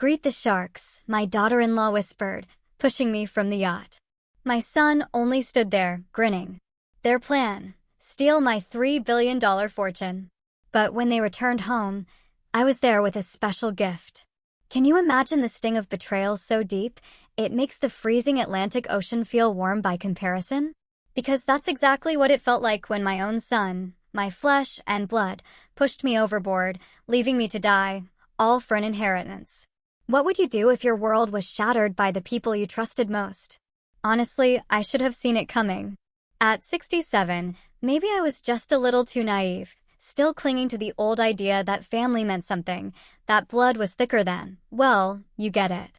"Greet the sharks," my daughter-in-law whispered, pushing me from the yacht. My son only stood there, grinning. Their plan: steal my $3 billion fortune. But when they returned home, I was there with a special gift. Can you imagine the sting of betrayal so deep, it makes the freezing Atlantic Ocean feel warm by comparison? Because that's exactly what it felt like when my own son, my flesh and blood, pushed me overboard, leaving me to die, all for an inheritance. What would you do if your world was shattered by the people you trusted most? Honestly, I should have seen it coming. At 67, maybe I was just a little too naive, still clinging to the old idea that family meant something, that blood was thicker than, well, you get it.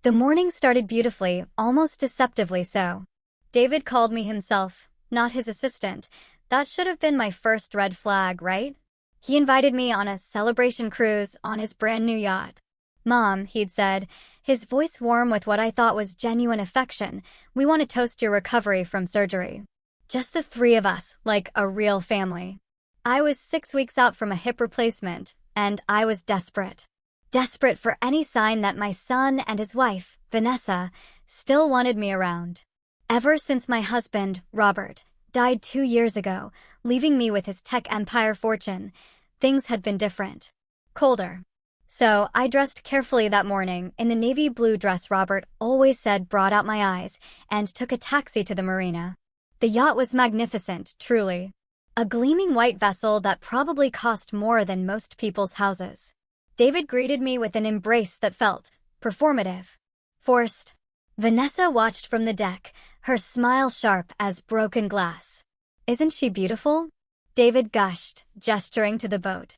The morning started beautifully, almost deceptively so. David called me himself, not his assistant. That should have been my first red flag, right? He invited me on a celebration cruise on his brand new yacht. "Mom," he'd said, his voice warm with what I thought was genuine affection, "we want to toast your recovery from surgery. Just the three of us, like a real family." I was 6 weeks out from a hip replacement, and I was desperate. Desperate for any sign that my son and his wife, Vanessa, still wanted me around. Ever since my husband, Robert, died 2 years ago, leaving me with his tech empire fortune, things had been different. Colder. So I dressed carefully that morning in the navy blue dress Robert always said brought out my eyes, and took a taxi to the marina. The yacht was magnificent, truly. A gleaming white vessel that probably cost more than most people's houses. David greeted me with an embrace that felt performative, forced. Vanessa watched from the deck, her smile sharp as broken glass. "Isn't she beautiful?" David gushed, gesturing to the boat.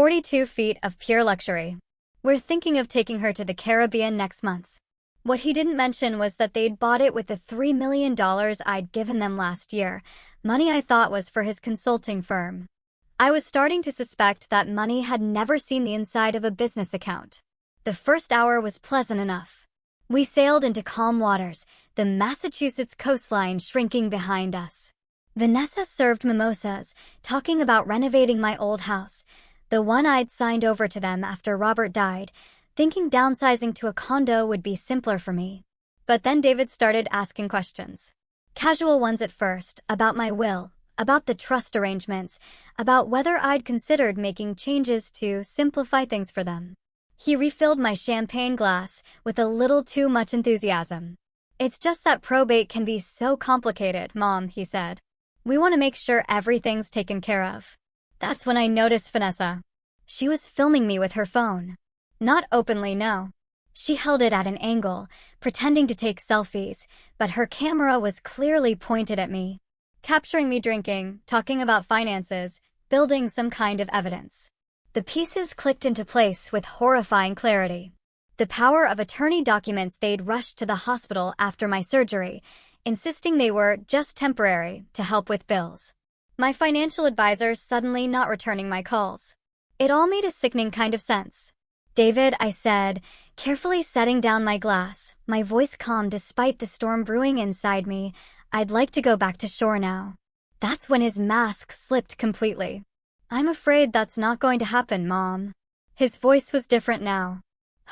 42 feet of pure luxury. "We're thinking of taking her to the Caribbean next month." What he didn't mention was that they'd bought it with the $3 million I'd given them last year, money I thought was for his consulting firm. I was starting to suspect that money had never seen the inside of a business account. The first hour was pleasant enough. We sailed into calm waters, the Massachusetts coastline shrinking behind us. Vanessa served mimosas, talking about renovating my old house, the one I'd signed over to them after Robert died, thinking downsizing to a condo would be simpler for me. But then David started asking questions. Casual ones at first, about my will, about the trust arrangements, about whether I'd considered making changes to simplify things for them. He refilled my champagne glass with a little too much enthusiasm. "It's just that probate can be so complicated, Mom," he said. "We want to make sure everything's taken care of." That's when I noticed Vanessa. She was filming me with her phone. Not openly, no. She held it at an angle, pretending to take selfies, but her camera was clearly pointed at me, capturing me drinking, talking about finances, building some kind of evidence. The pieces clicked into place with horrifying clarity. The power of attorney documents they'd rushed to the hospital after my surgery, insisting they were just temporary to help with bills. My financial advisor suddenly not returning my calls. It all made a sickening kind of sense. "David," I said, carefully setting down my glass, my voice calm despite the storm brewing inside me, "I'd like to go back to shore now." That's when his mask slipped completely. "I'm afraid that's not going to happen, Mom." His voice was different now.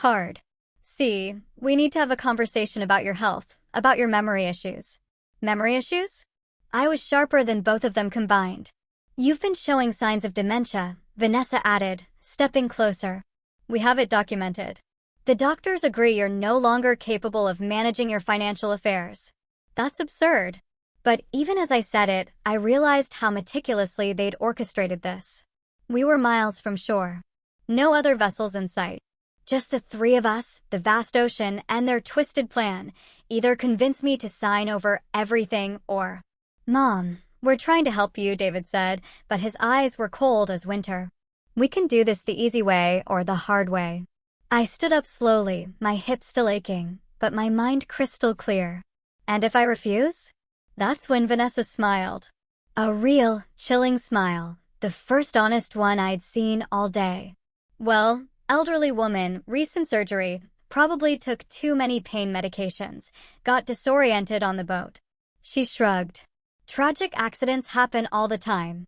Hard. "See, we need to have a conversation about your health, about your memory issues." "Memory issues?" I was sharper than both of them combined. "You've been showing signs of dementia," Vanessa added, stepping closer. "We have it documented. The doctors agree you're no longer capable of managing your financial affairs." That's absurd. But even as I said it, I realized how meticulously they'd orchestrated this. We were miles from shore. No other vessels in sight. Just the three of us, the vast ocean, and their twisted plan, either convince me to sign over everything or... "Mom, we're trying to help you," David said, but his eyes were cold as winter. "We can do this the easy way or the hard way." I stood up slowly, my hips still aching, but my mind crystal clear. "And if I refuse?" That's when Vanessa smiled. A real, chilling smile, the first honest one I'd seen all day. "Well, elderly woman, recent surgery, probably took too many pain medications, got disoriented on the boat." She shrugged. "Tragic accidents happen all the time.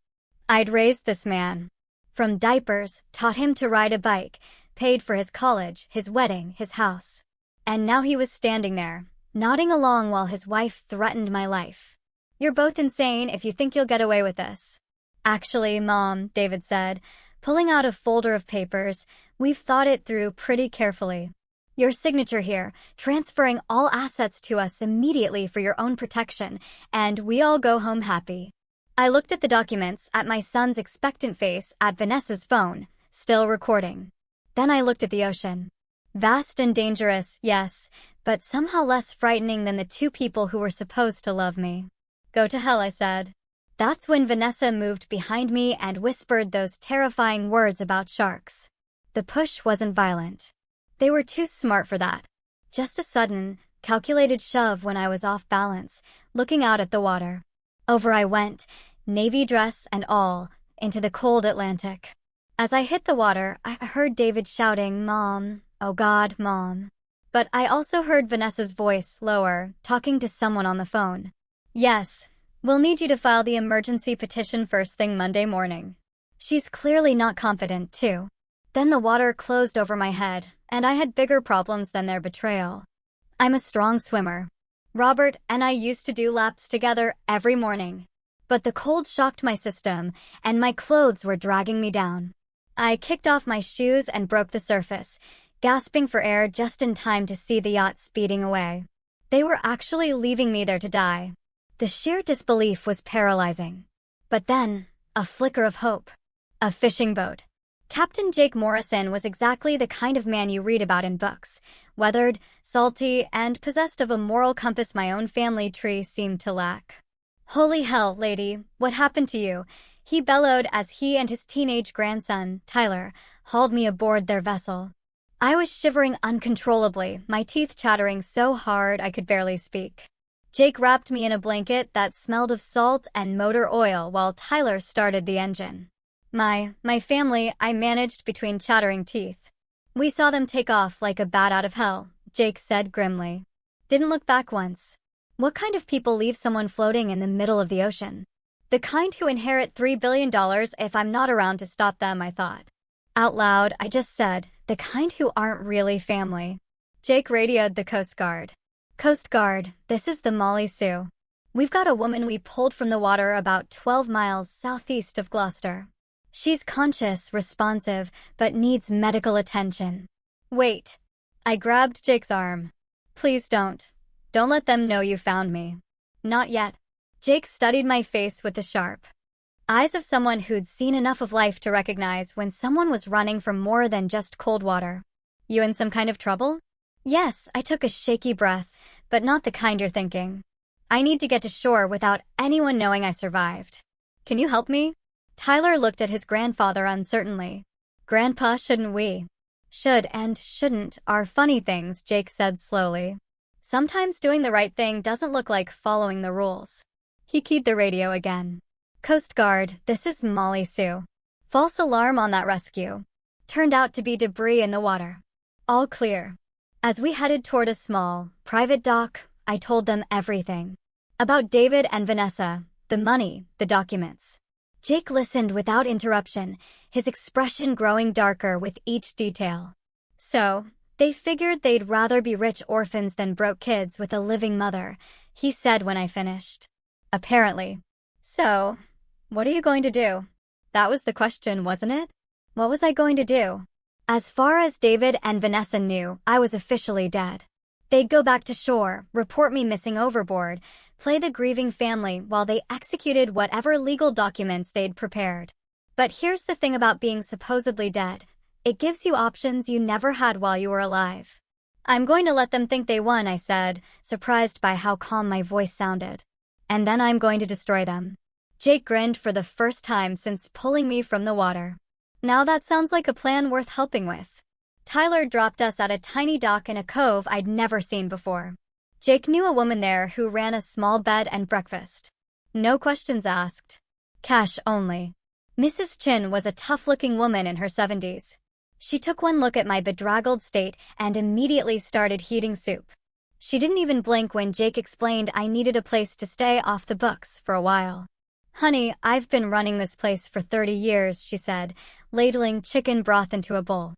I'd raised this man. From diapers, taught him to ride a bike, paid for his college, his wedding, his house. And now he was standing there, nodding along while his wife threatened my life. "You're both insane if you think you'll get away with this." "Actually, Mom," David said, pulling out a folder of papers, "we've thought it through pretty carefully. Your signature here, transferring all assets to us immediately for your own protection, and we all go home happy." I looked at the documents, at my son's expectant face, at Vanessa's phone, still recording. Then I looked at the ocean. Vast and dangerous, yes, but somehow less frightening than the two people who were supposed to love me. "Go to hell," I said. That's when Vanessa moved behind me and whispered those terrifying words about sharks. The push wasn't violent. They were too smart for that. Just a sudden, calculated shove when I was off balance, looking out at the water. Over I went, navy dress and all, into the cold Atlantic. As I hit the water, I heard David shouting, "Mom, oh God, Mom." But I also heard Vanessa's voice, lower, talking to someone on the phone. "Yes, we'll need you to file the emergency petition first thing Monday morning." She's clearly not confident, too. Then the water closed over my head, and I had bigger problems than their betrayal. I'm a strong swimmer. Robert and I used to do laps together every morning. But the cold shocked my system, and my clothes were dragging me down. I kicked off my shoes and broke the surface, gasping for air just in time to see the yacht speeding away. They were actually leaving me there to die. The sheer disbelief was paralyzing. But then, a flicker of hope. A fishing boat. Captain Jake Morrison was exactly the kind of man you read about in books, weathered, salty, and possessed of a moral compass my own family tree seemed to lack. "Holy hell, lady, what happened to you?" he bellowed as he and his teenage grandson, Tyler, hauled me aboard their vessel. I was shivering uncontrollably, my teeth chattering so hard I could barely speak. Jake wrapped me in a blanket that smelled of salt and motor oil while Tyler started the engine. My family, I managed between chattering teeth. "We saw them take off like a bat out of hell," Jake said grimly. "Didn't look back once." What kind of people leave someone floating in the middle of the ocean? The kind who inherit $3 billion if I'm not around to stop them, I thought. Out loud, I just said, the kind who aren't really family. Jake radioed the Coast Guard. "Coast Guard, this is the Molly Sue. We've got a woman we pulled from the water about 12 miles southeast of Gloucester. She's conscious, responsive, but needs medical attention." "Wait." I grabbed Jake's arm. "Please don't. Don't let them know you found me." "Not yet." Jake studied my face with the sharp eyes of someone who'd seen enough of life to recognize when someone was running from more than just cold water. "You in some kind of trouble?" "Yes," I took a shaky breath, "but not the kind you're thinking. I need to get to shore without anyone knowing I survived. Can you help me?" Tyler looked at his grandfather uncertainly. "Grandpa, shouldn't we?" "Should and shouldn't are funny things," Jake said slowly. "Sometimes doing the right thing doesn't look like following the rules." He keyed the radio again. "Coast Guard, this is Molly Sue. False alarm on that rescue. Turned out to be debris in the water. All clear." As we headed toward a small, private dock, I told them everything. About David and Vanessa, the money, the documents. Jake listened without interruption, his expression growing darker with each detail. "So, they figured they'd rather be rich orphans than broke kids with a living mother," he said when I finished. "Apparently. So, what are you going to do?" That was the question, wasn't it? What was I going to do? As far as David and Vanessa knew, I was officially dead. They'd go back to shore, report me missing overboard, play the grieving family while they executed whatever legal documents they'd prepared. But here's the thing about being supposedly dead. It gives you options you never had while you were alive. "I'm going to let them think they won," I said, surprised by how calm my voice sounded. "And then I'm going to destroy them." Jake grinned for the first time since pulling me from the water. Now that sounds like a plan worth helping with. Tyler dropped us at a tiny dock in a cove I'd never seen before. Jake knew a woman there who ran a small bed and breakfast. No questions asked. Cash only. Mrs. Chin was a tough-looking woman in her 70s. She took one look at my bedraggled state and immediately started heating soup. She didn't even blink when Jake explained I needed a place to stay off the books for a while. "Honey, I've been running this place for 30 years, she said, ladling chicken broth into a bowl.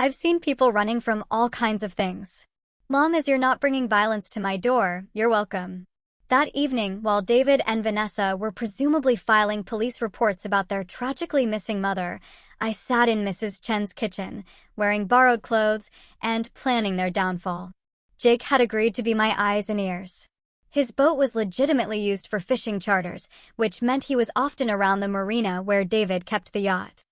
I've seen people running from all kinds of things. Long as you're not bringing violence to my door, you're welcome. That evening, while David and Vanessa were presumably filing police reports about their tragically missing mother, I sat in Mrs. Chen's kitchen, wearing borrowed clothes and planning their downfall. Jake had agreed to be my eyes and ears. His boat was legitimately used for fishing charters, which meant he was often around the marina where David kept the yacht.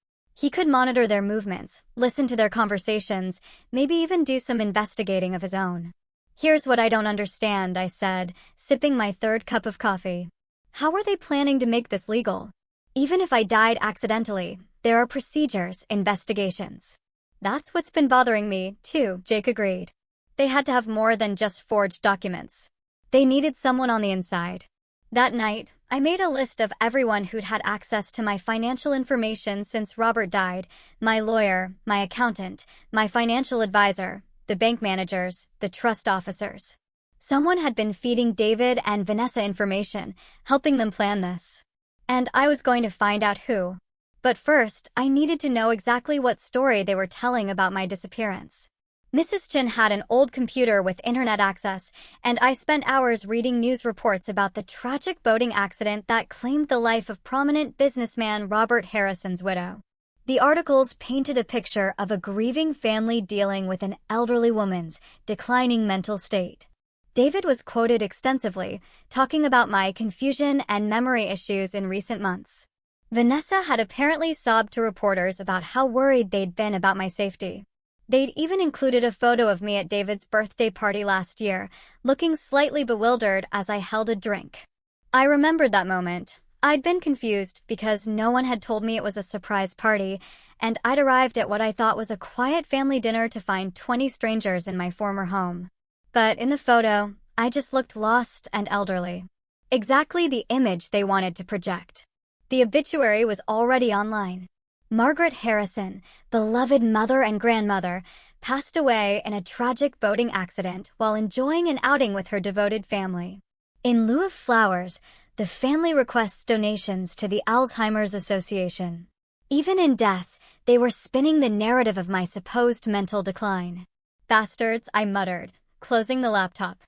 He could monitor their movements, listen to their conversations, maybe even do some investigating of his own. "Here's what I don't understand," I said, sipping my third cup of coffee. "How are they planning to make this legal? Even if I died accidentally, there are procedures, investigations." "That's what's been bothering me, too," Jake agreed. They had to have more than just forged documents. They needed someone on the inside. That night, I made a list of everyone who'd had access to my financial information since Robert died: my lawyer, my accountant, my financial advisor, the bank managers, the trust officers. Someone had been feeding David and Vanessa information, helping them plan this. And I was going to find out who. But first, I needed to know exactly what story they were telling about my disappearance. Mrs. Chen had an old computer with internet access, and I spent hours reading news reports about the tragic boating accident that claimed the life of prominent businessman Robert Harrison's widow. The articles painted a picture of a grieving family dealing with an elderly woman's declining mental state. David was quoted extensively, talking about my confusion and memory issues in recent months. Vanessa had apparently sobbed to reporters about how worried they'd been about my safety. They'd even included a photo of me at David's birthday party last year, looking slightly bewildered as I held a drink. I remembered that moment. I'd been confused because no one had told me it was a surprise party, and I'd arrived at what I thought was a quiet family dinner to find 20 strangers in my former home. But in the photo, I just looked lost and elderly. Exactly the image they wanted to project. The obituary was already online. Margaret Harrison, beloved mother and grandmother, passed away in a tragic boating accident while enjoying an outing with her devoted family. In lieu of flowers, the family requests donations to the Alzheimer's Association. Even in death, they were spinning the narrative of my supposed mental decline. "Bastards," I muttered, closing the laptop.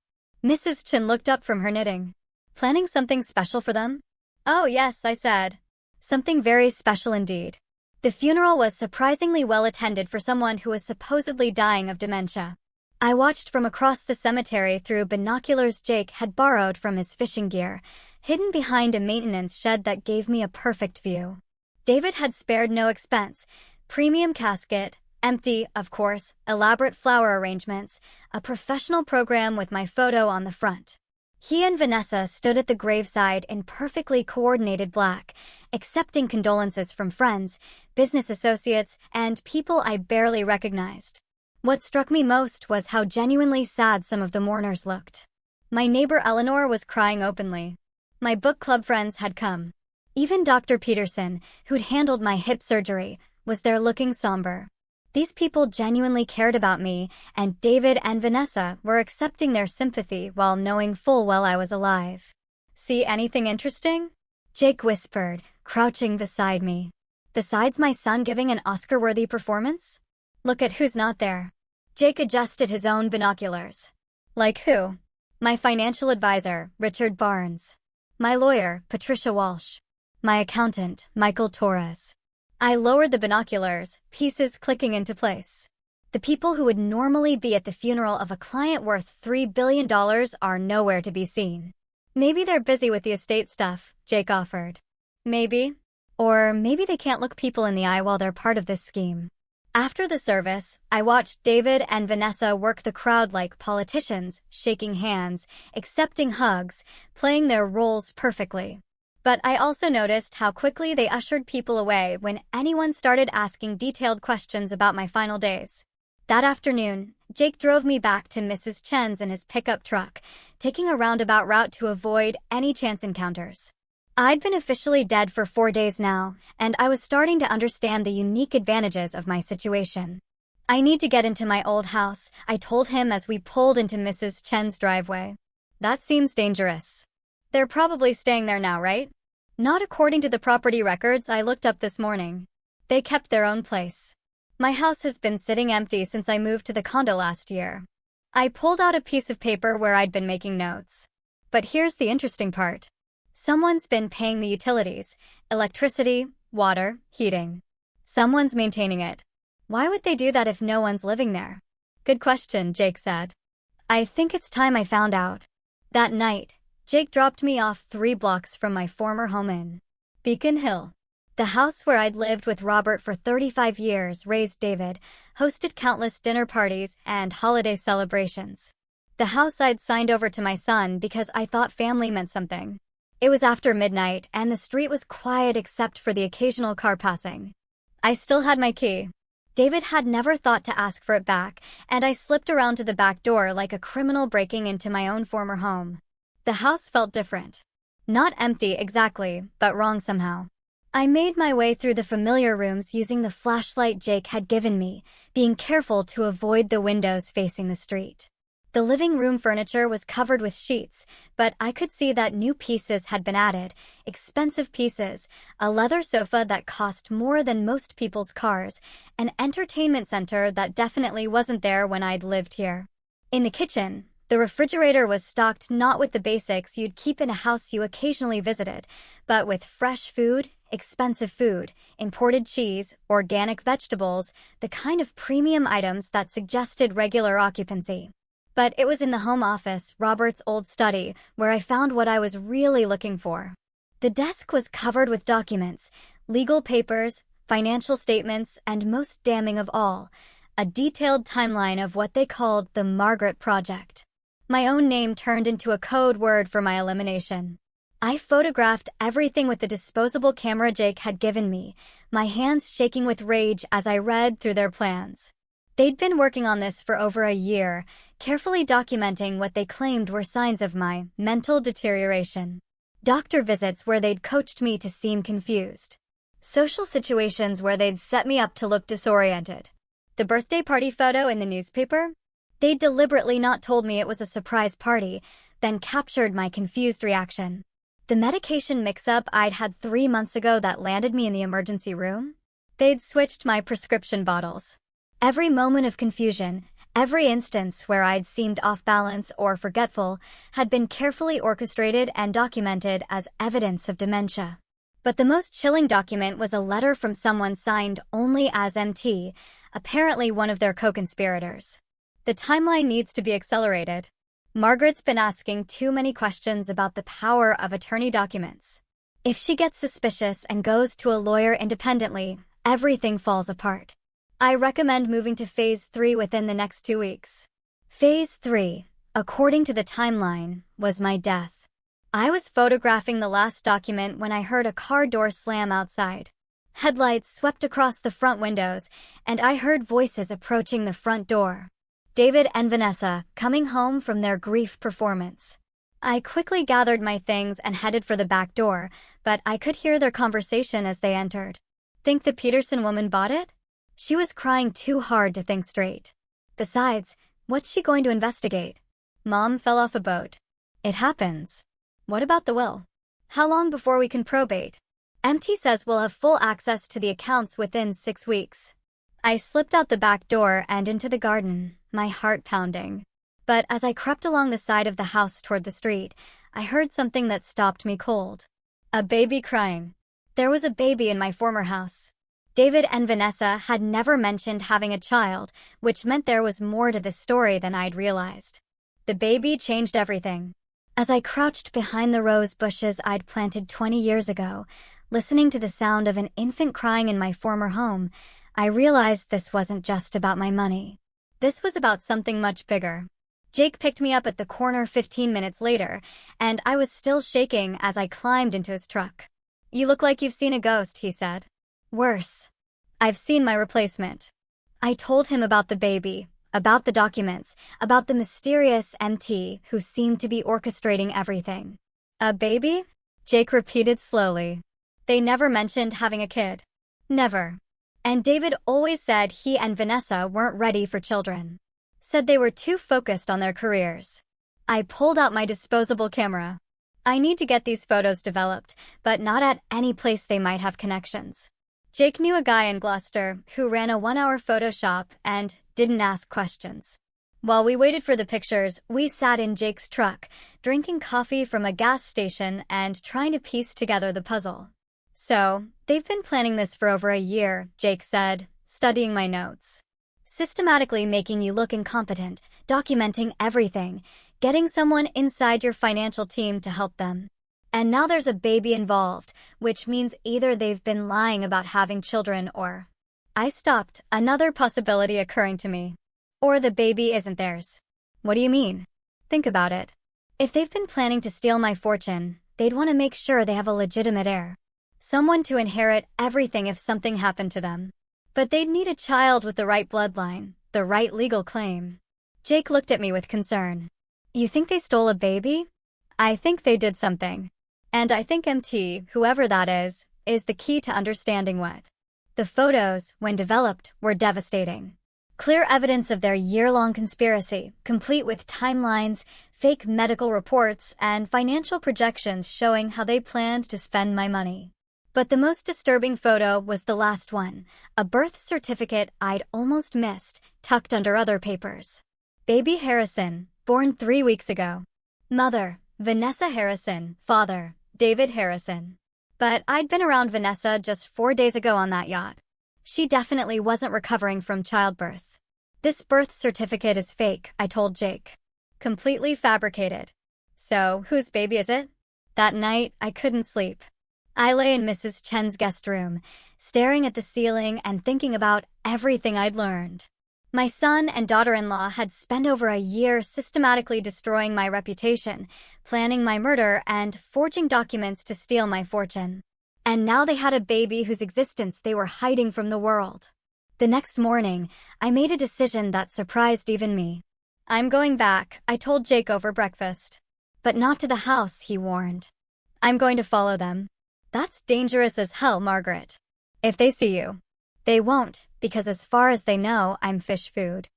Mrs. Chen looked up from her knitting. "Planning something special for them?" "Oh yes," I said. "Something very special indeed." The funeral was surprisingly well attended for someone who was supposedly dying of dementia. I watched from across the cemetery through binoculars Jake had borrowed from his fishing gear, hidden behind a maintenance shed that gave me a perfect view. David had spared no expense: premium casket, empty, of course, elaborate flower arrangements, a professional program with my photo on the front. He and Vanessa stood at the graveside in perfectly coordinated black, accepting condolences from friends, business associates, and people I barely recognized. What struck me most was how genuinely sad some of the mourners looked. My neighbor Eleanor was crying openly. My book club friends had come. Even Dr. Peterson, who'd handled my hip surgery, was there looking somber. These people genuinely cared about me, and David and Vanessa were accepting their sympathy while knowing full well I was alive. "See anything interesting?" Jake whispered, crouching beside me. "Besides my son giving an Oscar-worthy performance? Look at who's not there." Jake adjusted his own binoculars. "Like who?" "My financial advisor, Richard Barnes. My lawyer, Patricia Walsh. My accountant, Michael Torres." I lowered the binoculars, pieces clicking into place. The people who would normally be at the funeral of a client worth $3 billion are nowhere to be seen. "Maybe they're busy with the estate stuff," Jake offered. "Maybe. Or maybe they can't look people in the eye while they're part of this scheme." After the service, I watched David and Vanessa work the crowd like politicians, shaking hands, accepting hugs, playing their roles perfectly. But I also noticed how quickly they ushered people away when anyone started asking detailed questions about my final days. That afternoon, Jake drove me back to Mrs. Chen's in his pickup truck, taking a roundabout route to avoid any chance encounters. I'd been officially dead for 4 days now, and I was starting to understand the unique advantages of my situation. "I need to get into my old house," I told him as we pulled into Mrs. Chen's driveway. "That seems dangerous." "They're probably staying there now, right?" "Not according to the property records I looked up this morning. They kept their own place." My house has been sitting empty since I moved to the condo last year. I pulled out a piece of paper where I'd been making notes. But here's the interesting part. Someone's been paying the utilities, electricity, water, heating. Someone's maintaining it. Why would they do that if no one's living there? Good question, Jake said. I think it's time I found out. That night, Jake dropped me off 3 blocks from my former home in Beacon Hill. The house where I'd lived with Robert for 35 years raised David, hosted countless dinner parties and holiday celebrations. The house I'd signed over to my son because I thought family meant something. It was after midnight and the street was quiet except for the occasional car passing. I still had my key. David had never thought to ask for it back, and I slipped around to the back door like a criminal breaking into my own former home. The house felt different. Not empty exactly, but wrong somehow. I made my way through the familiar rooms using the flashlight Jake had given me, being careful to avoid the windows facing the street. The living room furniture was covered with sheets, but I could see that new pieces had been added, expensive pieces, a leather sofa that cost more than most people's cars, an entertainment center that definitely wasn't there when I'd lived here. In the kitchen, the refrigerator was stocked not with the basics you'd keep in a house you occasionally visited, but with fresh food, expensive food, imported cheese, organic vegetables, the kind of premium items that suggested regular occupancy. But it was in the home office, Robert's old study, where I found what I was really looking for. The desk was covered with documents, legal papers, financial statements, and most damning of all, a detailed timeline of what they called the Margaret Project. My own name turned into a code word for my elimination. I photographed everything with the disposable camera Jake had given me, my hands shaking with rage as I read through their plans. They'd been working on this for over a year, carefully documenting what they claimed were signs of my mental deterioration. Doctor visits where they'd coached me to seem confused. Social situations where they'd set me up to look disoriented. The birthday party photo in the newspaper? They'd deliberately not told me it was a surprise party, then captured my confused reaction. The medication mix-up I'd had 3 months ago that landed me in the emergency room? They'd switched my prescription bottles. Every moment of confusion, every instance where I'd seemed off balance or forgetful, had been carefully orchestrated and documented as evidence of dementia. But the most chilling document was a letter from someone signed only as MT, apparently one of their co-conspirators. The timeline needs to be accelerated. Margaret's been asking too many questions about the power of attorney documents. If she gets suspicious and goes to a lawyer independently, everything falls apart. I recommend moving to Phase 3 within the next 2 weeks. Phase 3, according to the timeline, was my death. I was photographing the last document when I heard a car door slam outside. Headlights swept across the front windows, and I heard voices approaching the front door. David and Vanessa, coming home from their grief performance. I quickly gathered my things and headed for the back door, but I could hear their conversation as they entered. Think the Peterson woman bought it? She was crying too hard to think straight. Besides, what's she going to investigate? Mom fell off a boat. It happens. What about the will? How long before we can probate? MT says we'll have full access to the accounts within 6 weeks. I slipped out the back door and into the garden, my heart pounding. But as I crept along the side of the house toward the street, I heard something that stopped me cold. A baby crying. There was a baby in my former house. David and Vanessa had never mentioned having a child, which meant there was more to this story than I'd realized. The baby changed everything. As I crouched behind the rose bushes I'd planted 20 years ago, listening to the sound of an infant crying in my former home, I realized this wasn't just about my money. This was about something much bigger. Jake picked me up at the corner 15 minutes later, and I was still shaking as I climbed into his truck. "You look like you've seen a ghost," he said. "Worse. I've seen my replacement." I told him about the baby, about the documents, about the mysterious MT who seemed to be orchestrating everything. "A baby?" Jake repeated slowly. "They never mentioned having a kid. Never. And David always said he and Vanessa weren't ready for children. Said they were too focused on their careers." I pulled out my disposable camera. I need to get these photos developed, but not at any place they might have connections. Jake knew a guy in Gloucester who ran a 1-hour Photoshop and didn't ask questions. While we waited for the pictures, we sat in Jake's truck, drinking coffee from a gas station and trying to piece together the puzzle. So, they've been planning this for over a year, Jake said, studying my notes. Systematically making you look incompetent, documenting everything, getting someone inside your financial team to help them. And now there's a baby involved, which means either they've been lying about having children or... I stopped, another possibility occurring to me. Or the baby isn't theirs. What do you mean? Think about it. If they've been planning to steal my fortune, they'd want to make sure they have a legitimate heir. Someone to inherit everything if something happened to them. But they'd need a child with the right bloodline, the right legal claim. Jake looked at me with concern. You think they stole a baby? I think they did something. And I think MT, whoever that is the key to understanding what. The photos, when developed, were devastating. Clear evidence of their year-long conspiracy, complete with timelines, fake medical reports, and financial projections showing how they planned to spend my money. But the most disturbing photo was the last one, a birth certificate I'd almost missed, tucked under other papers. Baby Harrison, born 3 weeks ago. Mother, Vanessa Harrison. Father, David Harrison. But I'd been around Vanessa just 4 days ago on that yacht. She definitely wasn't recovering from childbirth. This birth certificate is fake, I told Jake. Completely fabricated. So, whose baby is it? That night, I couldn't sleep. I lay in Mrs. Chen's guest room, staring at the ceiling and thinking about everything I'd learned. My son and daughter-in-law had spent over a year systematically destroying my reputation, planning my murder, and forging documents to steal my fortune. And now they had a baby whose existence they were hiding from the world. The next morning, I made a decision that surprised even me. I'm going back, I told Jake over breakfast. But not to the house, he warned. I'm going to follow them. That's dangerous as hell, Margaret. If they see you. They won't, because as far as they know, I'm fish food.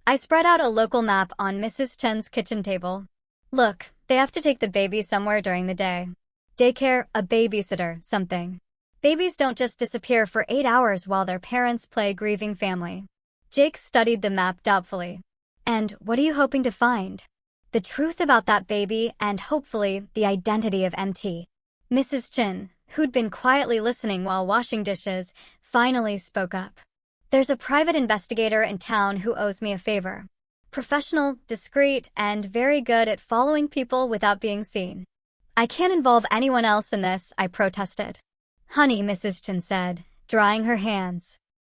I spread out a local map on Mrs. Chen's kitchen table. Look, they have to take the baby somewhere during the day. Daycare, a babysitter, something. Babies don't just disappear for 8 hours while their parents play grieving family. Jake studied the map doubtfully. And what are you hoping to find? The truth about that baby and hopefully the identity of MT. Mrs. Chen, who'd been quietly listening while washing dishes, finally spoke up. There's a private investigator in town who owes me a favor. Professional, discreet, and very good at following people without being seen. I can't involve anyone else in this, I protested. Honey, Mrs. Chen said, drying her hands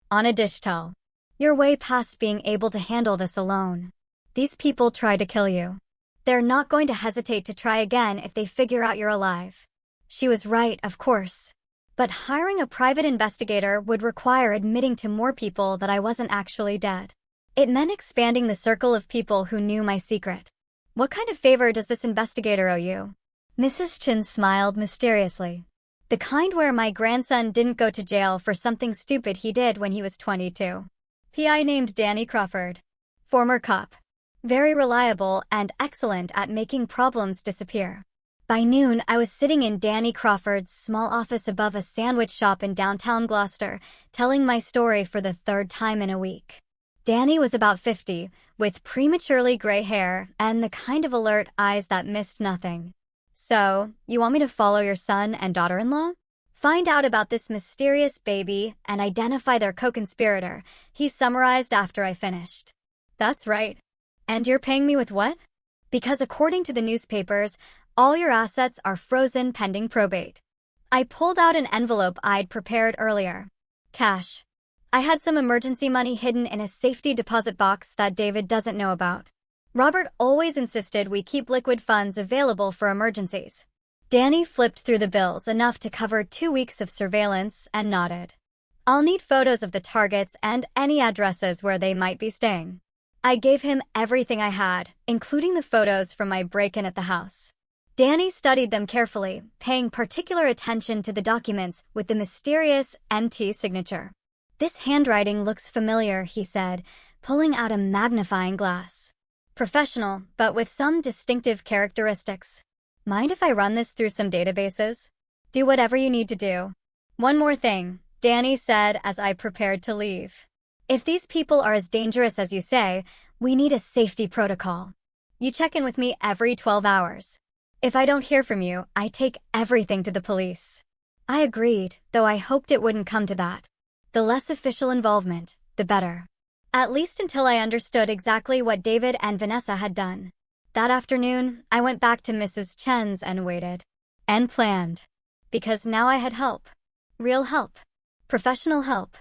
on a dish towel. You're way past being able to handle this alone. These people try to kill you. They're not going to hesitate to try again if they figure out you're alive. She was right, of course. But hiring a private investigator would require admitting to more people that I wasn't actually dead. It meant expanding the circle of people who knew my secret. What kind of favor does this investigator owe you? Mrs. Chin smiled mysteriously. The kind where my grandson didn't go to jail for something stupid he did when he was 22. PI named Danny Crawford. Former cop. Very reliable and excellent at making problems disappear. By noon, I was sitting in Danny Crawford's small office above a sandwich shop in downtown Gloucester, telling my story for the 3rd time in a week. Danny was about 50, with prematurely gray hair and the kind of alert eyes that missed nothing. So, you want me to follow your son and daughter-in-law? Find out about this mysterious baby and identify their co-conspirator, he summarized after I finished. That's right. And you're paying me with what? Because according to the newspapers, all your assets are frozen pending probate. I pulled out an envelope I'd prepared earlier. Cash. I had some emergency money hidden in a safety deposit box that David doesn't know about. Robert always insisted we keep liquid funds available for emergencies. Danny flipped through the bills enough to cover 2 weeks of surveillance and nodded. I'll need photos of the targets and any addresses where they might be staying. I gave him everything I had, including the photos from my break-in at the house. Danny studied them carefully, paying particular attention to the documents with the mysterious MT signature. This handwriting looks familiar, he said, pulling out a magnifying glass. Professional, but with some distinctive characteristics. Mind if I run this through some databases? Do whatever you need to do. One more thing, Danny said as I prepared to leave. If these people are as dangerous as you say, we need a safety protocol. You check in with me every 12 hours. If I don't hear from you, I take everything to the police. I agreed, though I hoped it wouldn't come to that. The less official involvement, the better. At least until I understood exactly what David and Vanessa had done. That afternoon, I went back to Mrs. Chen's and waited. And planned. Because now I had help. Real help. Professional help.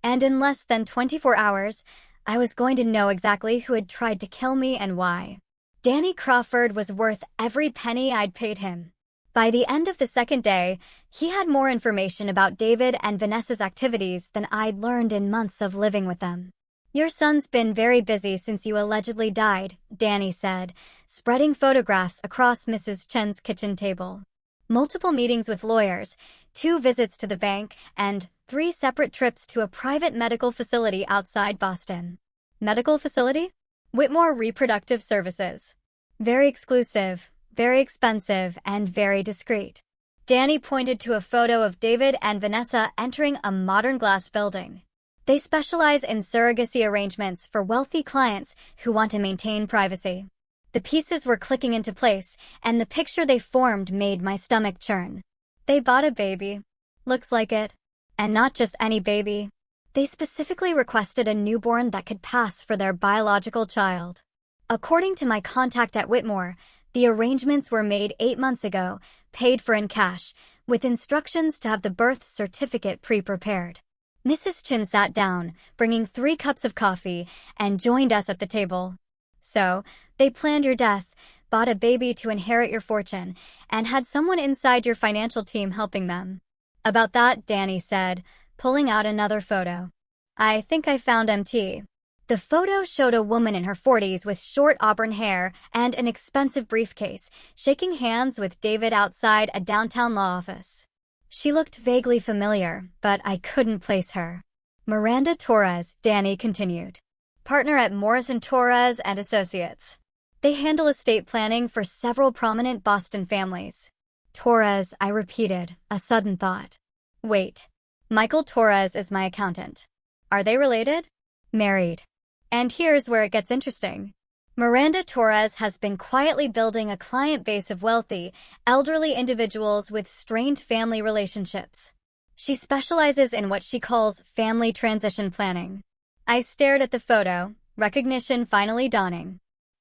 And in less than 24 hours, I was going to know exactly who had tried to kill me and why. Danny Crawford was worth every penny I'd paid him. By the end of the second day, he had more information about David and Vanessa's activities than I'd learned in months of living with them. Your son's been very busy since you allegedly died, Danny said, spreading photographs across Mrs. Chen's kitchen table. Multiple meetings with lawyers, 2 visits to the bank, and 3 separate trips to a private medical facility outside Boston. Medical facility? Whitmore Reproductive Services. Very exclusive, very expensive, and very discreet. Danny pointed to a photo of David and Vanessa entering a modern glass building. They specialize in surrogacy arrangements for wealthy clients who want to maintain privacy. The pieces were clicking into place, and the picture they formed made my stomach churn. They bought a baby. Looks like it. And not just any baby. They specifically requested a newborn that could pass for their biological child. According to my contact at Whitmore, the arrangements were made 8 months ago, paid for in cash, with instructions to have the birth certificate pre-prepared. Mrs. Chen sat down, bringing 3 cups of coffee, and joined us at the table. So, they planned your death, bought a baby to inherit your fortune, and had someone inside your financial team helping them. About that, Danny said, pulling out another photo. I think I found MT. The photo showed a woman in her 40s with short auburn hair and an expensive briefcase, shaking hands with David outside a downtown law office. She looked vaguely familiar, but I couldn't place her. Miranda Torres, Danny continued. Partner at Morrison Torres and Associates. They handle estate planning for several prominent Boston families. Torres, I repeated, a sudden thought. Wait. Michael Torres is my accountant. Are they related? Married. And here's where it gets interesting. Miranda Torres has been quietly building a client base of wealthy, elderly individuals with strained family relationships. She specializes in what she calls family transition planning. I stared at the photo, recognition finally dawning.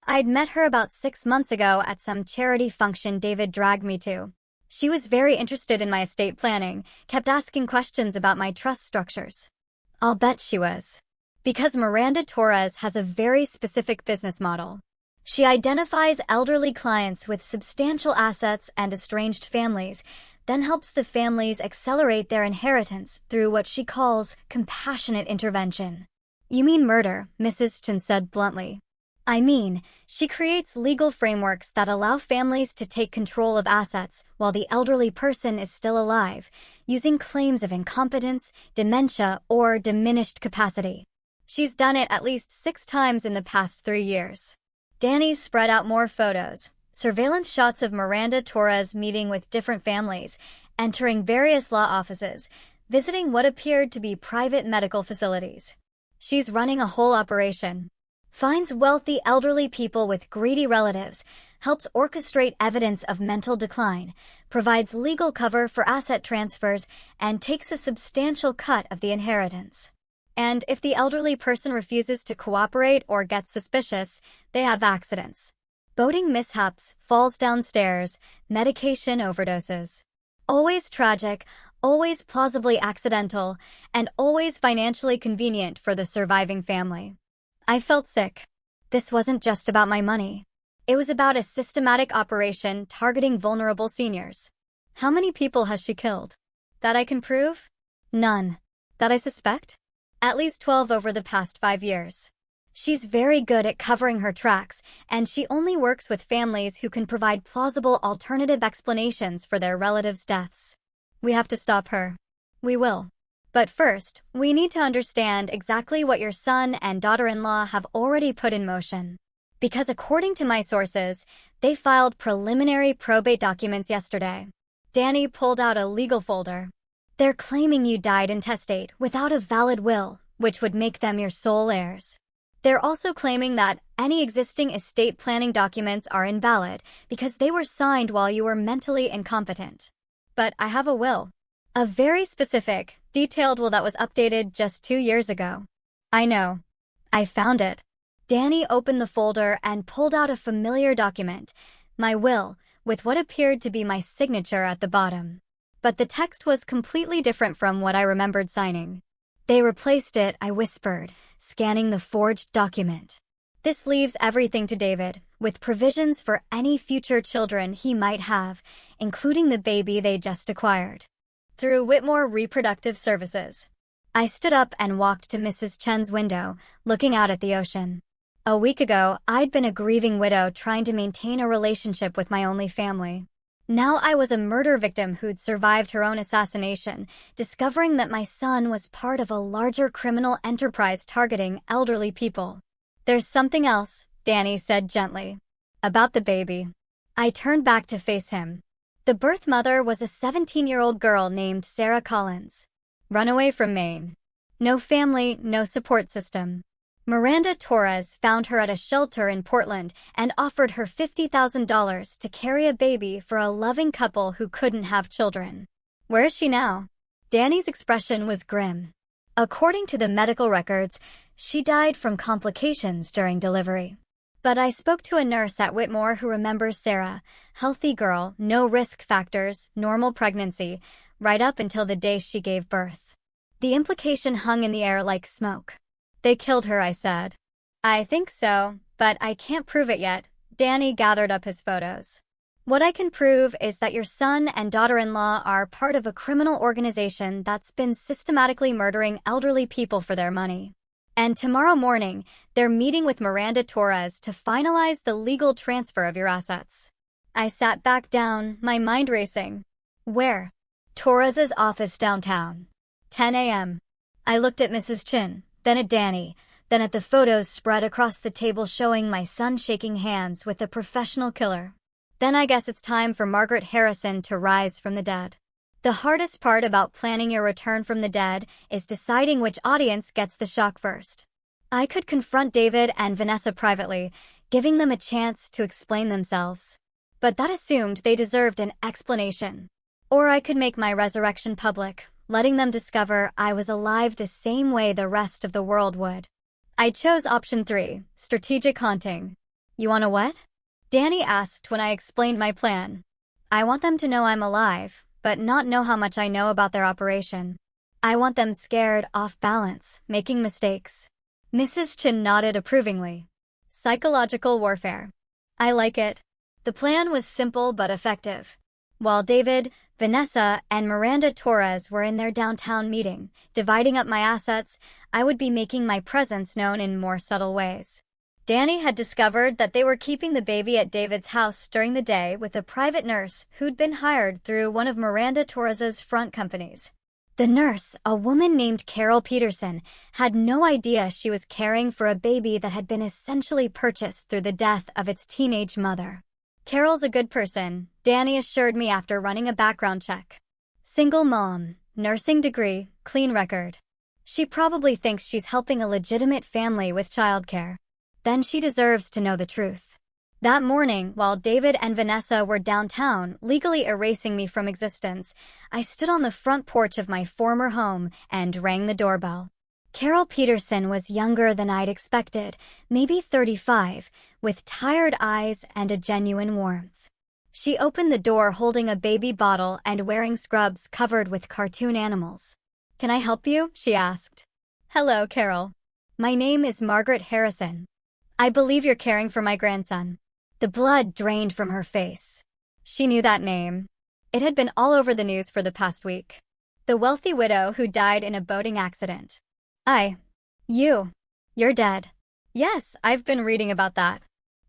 I'd met her about 6 months ago at some charity function David dragged me to. She was very interested in my estate planning, kept asking questions about my trust structures. I'll bet she was. Because Miranda Torres has a very specific business model. She identifies elderly clients with substantial assets and estranged families, then helps the families accelerate their inheritance through what she calls compassionate intervention. You mean murder, Mrs. Chen said bluntly. I mean, she creates legal frameworks that allow families to take control of assets while the elderly person is still alive, using claims of incompetence, dementia, or diminished capacity. She's done it at least 6 times in the past 3 years. Danny spread out more photos, surveillance shots of Miranda Torres meeting with different families, entering various law offices, visiting what appeared to be private medical facilities. She's running a whole operation. Finds wealthy elderly people with greedy relatives, helps orchestrate evidence of mental decline, provides legal cover for asset transfers, and takes a substantial cut of the inheritance. And if the elderly person refuses to cooperate or gets suspicious, they have accidents. Boating mishaps, falls downstairs, medication overdoses. Always tragic, always plausibly accidental, and always financially convenient for the surviving family. I felt sick. This wasn't just about my money. It was about a systematic operation targeting vulnerable seniors. How many people has she killed? That I can prove? None. That I suspect? At least 12 over the past 5 years. She's very good at covering her tracks, and she only works with families who can provide plausible alternative explanations for their relatives' deaths. We have to stop her. We will. But first, we need to understand exactly what your son and daughter-in-law have already put in motion. Because according to my sources, they filed preliminary probate documents yesterday. Danny pulled out a legal folder. They're claiming you died intestate without a valid will, which would make them your sole heirs. They're also claiming that any existing estate planning documents are invalid because they were signed while you were mentally incompetent. But I have a will. A very specific, detailed will that was updated just 2 years ago. I know. I found it. Danny opened the folder and pulled out a familiar document, my will, with what appeared to be my signature at the bottom. But the text was completely different from what I remembered signing. They replaced it, I whispered, scanning the forged document. This leaves everything to David, with provisions for any future children he might have, including the baby they just acquired. Through Whitmore Reproductive Services. I stood up and walked to Mrs. Chen's window, looking out at the ocean. A week ago, I'd been a grieving widow trying to maintain a relationship with my only family. Now I was a murder victim who'd survived her own assassination, discovering that my son was part of a larger criminal enterprise targeting elderly people. There's something else, Danny said gently. About the baby. I turned back to face him. The birth mother was a 17-year-old girl named Sarah Collins. Runaway from Maine. No family, no support system. Miranda Torres found her at a shelter in Portland and offered her $50,000 to carry a baby for a loving couple who couldn't have children. Where is she now? Danny's expression was grim. According to the medical records, she died from complications during delivery. But I spoke to a nurse at Whitmore who remembers Sarah, healthy girl, no risk factors, normal pregnancy, right up until the day she gave birth. The implication hung in the air like smoke. They killed her, I said. I think so, but I can't prove it yet. Danny gathered up his photos. What I can prove is that your son and daughter-in-law are part of a criminal organization that's been systematically murdering elderly people for their money. And tomorrow morning, they're meeting with Miranda Torres to finalize the legal transfer of your assets. I sat back down, my mind racing. Where? Torres's office downtown. 10 a.m. I looked at Mrs. Chin, then at Danny, then at the photos spread across the table showing my son shaking hands with a professional killer. Then I guess it's time for Margaret Harrison to rise from the dead. The hardest part about planning your return from the dead is deciding which audience gets the shock first. I could confront David and Vanessa privately, giving them a chance to explain themselves. But that assumed they deserved an explanation. Or I could make my resurrection public, letting them discover I was alive the same way the rest of the world would. I chose option 3, strategic haunting. You want a what? Danny asked when I explained my plan. I want them to know I'm alive, but not know how much I know about their operation. I want them scared, off balance, making mistakes. Mrs. Chin nodded approvingly. Psychological warfare. I like it. The plan was simple but effective. While David, Vanessa, and Miranda Torres were in their downtown meeting, dividing up my assets, I would be making my presence known in more subtle ways. Danny had discovered that they were keeping the baby at David's house during the day with a private nurse who'd been hired through one of Miranda Torres's front companies. The nurse, a woman named Carol Peterson, had no idea she was caring for a baby that had been essentially purchased through the death of its teenage mother. Carol's a good person, Danny assured me after running a background check. Single mom, nursing degree, clean record. She probably thinks she's helping a legitimate family with childcare. Then she deserves to know the truth. That morning, while David and Vanessa were downtown, legally erasing me from existence, I stood on the front porch of my former home and rang the doorbell. Carol Peterson was younger than I'd expected, maybe 35, with tired eyes and a genuine warmth. She opened the door holding a baby bottle and wearing scrubs covered with cartoon animals. "Can I help you?" she asked. "Hello, Carol. My name is Margaret Harrison. I believe you're caring for my grandson." The blood drained from her face. She knew that name. It had been all over the news for the past week. The wealthy widow who died in a boating accident. You're dead. Yes, I've been reading about that.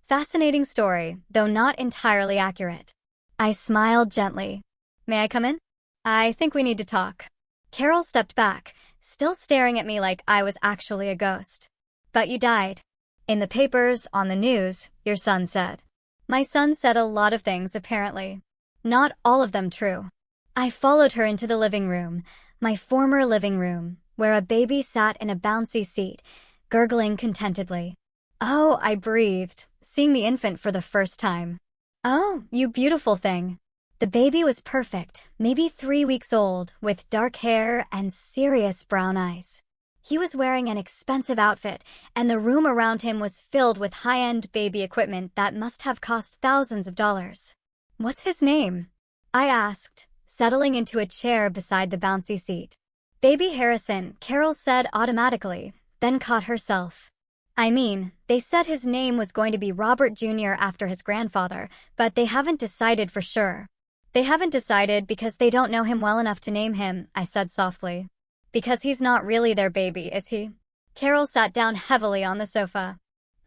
Fascinating story, though not entirely accurate. I smiled gently. May I come in? I think we need to talk. Carol stepped back, still staring at me like I was actually a ghost. But you died. In the papers, on the news, your son said. My son said a lot of things, apparently. Not all of them true. I followed her into the living room, my former living room, where a baby sat in a bouncy seat, gurgling contentedly. Oh, I breathed, seeing the infant for the first time. Oh, you beautiful thing. The baby was perfect, maybe 3 weeks old, with dark hair and serious brown eyes. He was wearing an expensive outfit, and the room around him was filled with high-end baby equipment that must have cost thousands of dollars. What's his name? I asked, settling into a chair beside the bouncy seat. Baby Harrison, Carol said automatically, then caught herself. I mean, they said his name was going to be Robert Jr. after his grandfather, but they haven't decided for sure. They haven't decided because they don't know him well enough to name him, I said softly. Because he's not really their baby, is he? Carol sat down heavily on the sofa.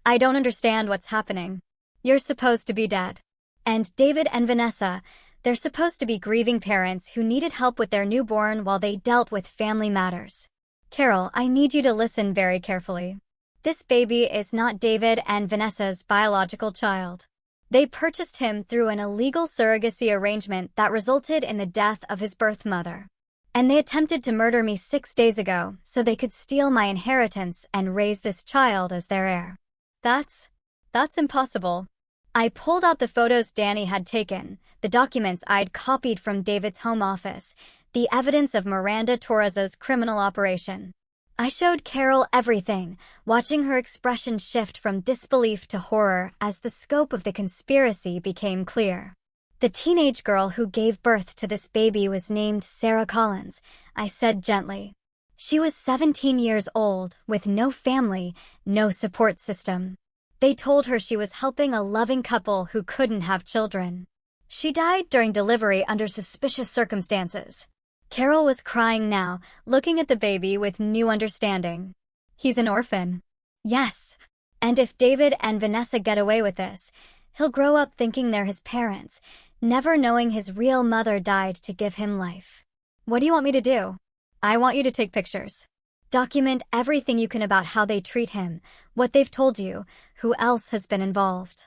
I don't understand what's happening. You're supposed to be dead. And David and Vanessa, they're supposed to be grieving parents who needed help with their newborn while they dealt with family matters. Carol, I need you to listen very carefully. This baby is not David and Vanessa's biological child. They purchased him through an illegal surrogacy arrangement that resulted in the death of his birth mother. And they attempted to murder me 6 days ago so they could steal my inheritance and raise this child as their heir. That's impossible. I pulled out the photos Danny had taken, the documents I'd copied from David's home office, the evidence of Miranda Torres's criminal operation. I showed Carol everything, watching her expression shift from disbelief to horror as the scope of the conspiracy became clear. The teenage girl who gave birth to this baby was named Sarah Collins, I said gently. She was 17 years old, with no family, no support system. They told her she was helping a loving couple who couldn't have children. She died during delivery under suspicious circumstances. Carol was crying now, looking at the baby with new understanding. He's an orphan. Yes. And if David and Vanessa get away with this, he'll grow up thinking they're his parents, never knowing his real mother died to give him life. What do you want me to do? I want you to take pictures. Document everything you can about how they treat him, what they've told you, who else has been involved.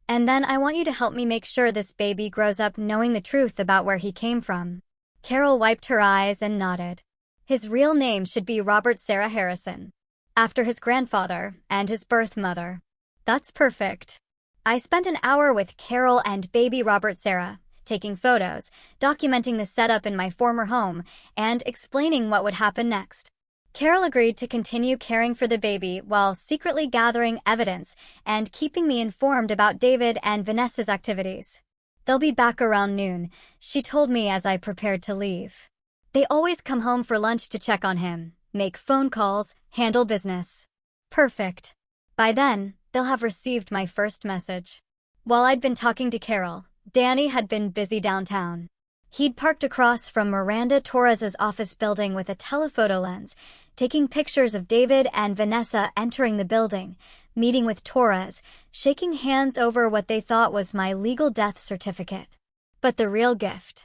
And then I want you to help me make sure this baby grows up knowing the truth about where he came from. Carol wiped her eyes and nodded. His real name should be Robert Sarah Harrison, after his grandfather and his birth mother. That's perfect. I spent an hour with Carol and baby Robert Sarah, taking photos, documenting the setup in my former home, and explaining what would happen next. Carol agreed to continue caring for the baby while secretly gathering evidence and keeping me informed about David and Vanessa's activities. They'll be back around noon, she told me as I prepared to leave. They always come home for lunch to check on him, make phone calls, handle business. Perfect. By then, they'll have received my first message. While I'd been talking to Carol, Danny had been busy downtown. He'd parked across from Miranda Torres's office building with a telephoto lens, taking pictures of David and Vanessa entering the building, meeting with Torres, shaking hands over what they thought was my legal death certificate. But the real gift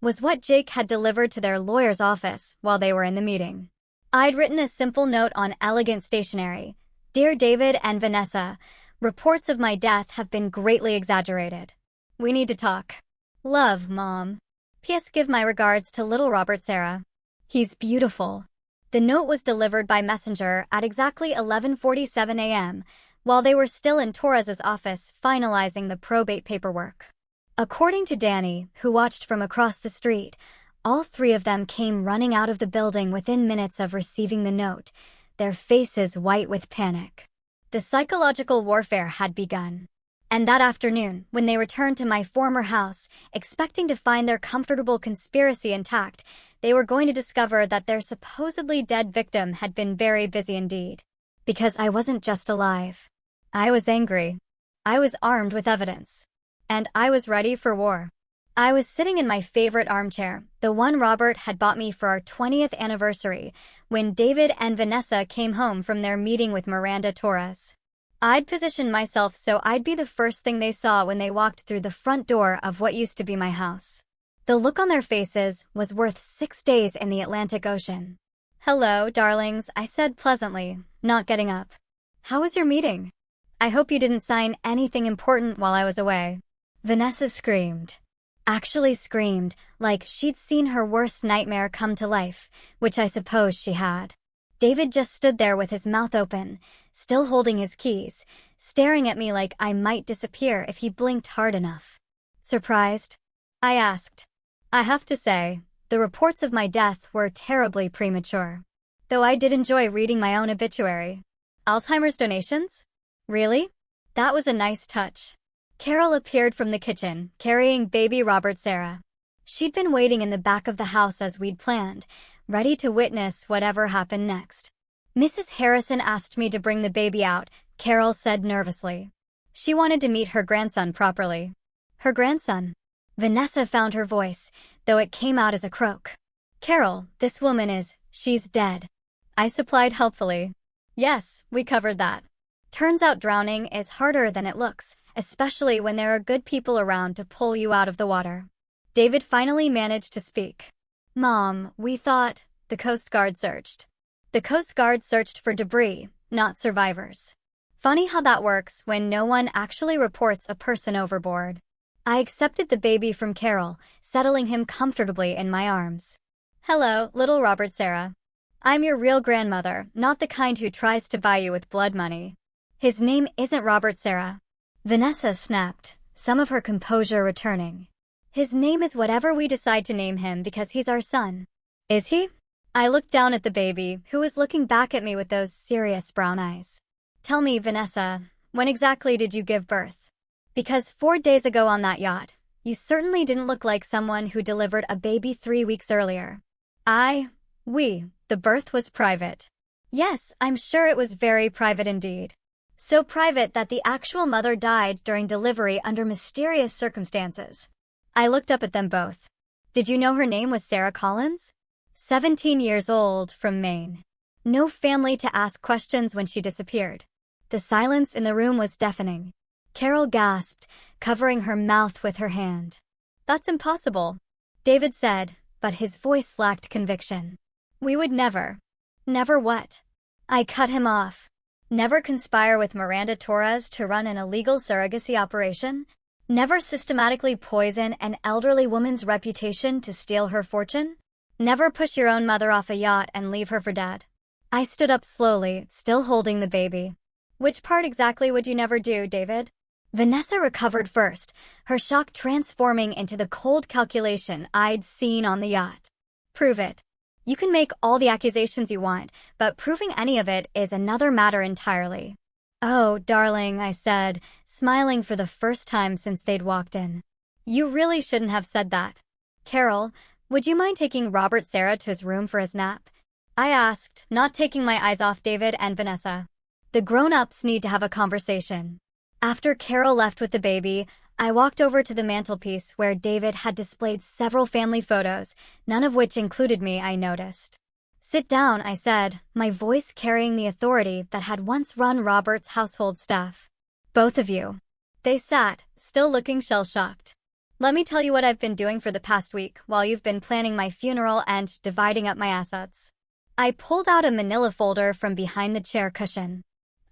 was what Jake had delivered to their lawyer's office while they were in the meeting. I'd written a simple note on elegant stationery. Dear David and Vanessa, reports of my death have been greatly exaggerated. We need to talk. Love, Mom. P.S. Give my regards to little Robert Sarah. He's beautiful. The note was delivered by messenger at exactly 11:47 a.m., while they were still in Torres's office finalizing the probate paperwork. According to Danny, who watched from across the street, all three of them came running out of the building within minutes of receiving the note, their faces white with panic. The psychological warfare had begun. And that afternoon, when they returned to my former house, expecting to find their comfortable conspiracy intact, they were going to discover that their supposedly dead victim had been very busy indeed. Because I wasn't just alive. I was angry. I was armed with evidence. And I was ready for war. I was sitting in my favorite armchair, the one Robert had bought me for our 20th anniversary, when David and Vanessa came home from their meeting with Miranda Torres. I'd positioned myself so I'd be the first thing they saw when they walked through the front door of what used to be my house. The look on their faces was worth 6 days in the Atlantic Ocean. Hello, darlings, I said pleasantly, not getting up. How was your meeting? I hope you didn't sign anything important while I was away. Vanessa screamed. Actually screamed, like she'd seen her worst nightmare come to life, which I suppose she had. David just stood there with his mouth open, still holding his keys, staring at me like I might disappear if he blinked hard enough. Surprised? I asked. I have to say, the reports of my death were terribly premature. Though I did enjoy reading my own obituary. Alzheimer's donations? Really? That was a nice touch. Carol appeared from the kitchen, carrying baby Robert Sarah. She'd been waiting in the back of the house as we'd planned, ready to witness whatever happened next. Mrs. Harrison asked me to bring the baby out, Carol said nervously. She wanted to meet her grandson properly. Her grandson? Vanessa found her voice, though it came out as a croak. Carol, this woman she's dead. I supplied helpfully. Yes, we covered that. Turns out drowning is harder than it looks, especially when there are good people around to pull you out of the water. David finally managed to speak. Mom, we thought the Coast Guard searched. The Coast Guard searched for debris, not survivors. Funny how that works when no one actually reports a person overboard. I accepted the baby from Carol, settling him comfortably in my arms. Hello, little Robert Sarah. I'm your real grandmother, not the kind who tries to buy you with blood money. His name isn't Robert Sarah. Vanessa snapped, some of her composure returning. His name is whatever we decide to name him because he's our son. Is he? I looked down at the baby, who was looking back at me with those serious brown eyes. Tell me, Vanessa, when exactly did you give birth? Because 4 days ago on that yacht, you certainly didn't look like someone who delivered a baby 3 weeks earlier. The birth was private. Yes, I'm sure it was very private indeed. So private that the actual mother died during delivery under mysterious circumstances. I looked up at them both. Did you know her name was Sarah Collins? 17 years old, from Maine. No family to ask questions when she disappeared. The silence in the room was deafening. Carol gasped, covering her mouth with her hand. That's impossible, David said, but his voice lacked conviction. We would never. Never what? I cut him off. Never conspire with Miranda Torres to run an illegal surrogacy operation? Never systematically poison an elderly woman's reputation to steal her fortune? Never push your own mother off a yacht and leave her for dead? I stood up slowly, still holding the baby. Which part exactly would you never do, David? Vanessa recovered first, her shock transforming into the cold calculation I'd seen on the yacht. Prove it. You can make all the accusations you want, but proving any of it is another matter entirely. Oh, darling, I said, smiling for the first time since they'd walked in. You really shouldn't have said that. Carol, would you mind taking Robert Sarah to his room for his nap? I asked, not taking my eyes off David and Vanessa. The grown-ups need to have a conversation. After Carol left with the baby, I walked over to the mantelpiece where David had displayed several family photos, none of which included me, I noticed. Sit down, I said, my voice carrying the authority that had once run Robert's household staff. Both of you. They sat, still looking shell-shocked. Let me tell you what I've been doing for the past week while you've been planning my funeral and dividing up my assets. I pulled out a manila folder from behind the chair cushion.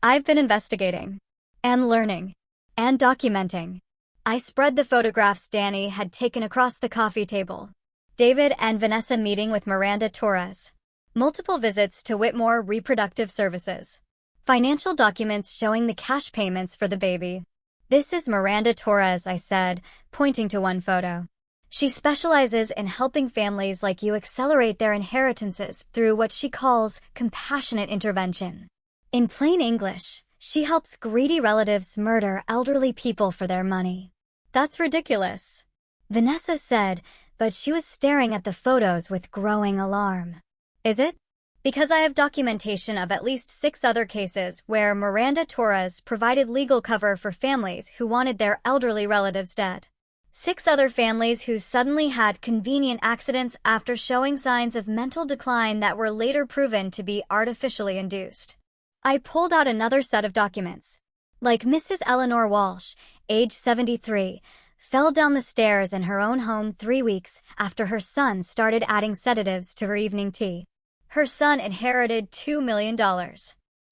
I've been investigating. And learning. And documenting. I spread the photographs Danny had taken across the coffee table. David and Vanessa meeting with Miranda Torres. Multiple visits to Whitmore Reproductive Services. Financial documents showing the cash payments for the baby. This is Miranda Torres, I said, pointing to one photo. She specializes in helping families like you accelerate their inheritances through what she calls compassionate intervention. In plain English, she helps greedy relatives murder elderly people for their money. That's ridiculous, Vanessa said, but she was staring at the photos with growing alarm. Is it? Because I have documentation of at least 6 other cases where Miranda Torres provided legal cover for families who wanted their elderly relatives dead. 6 other families who suddenly had convenient accidents after showing signs of mental decline that were later proven to be artificially induced. I pulled out another set of documents. Like Mrs. Eleanor Walsh, age 73, fell down the stairs in her own home 3 weeks after her son started adding sedatives to her evening tea. Her son inherited $2 million.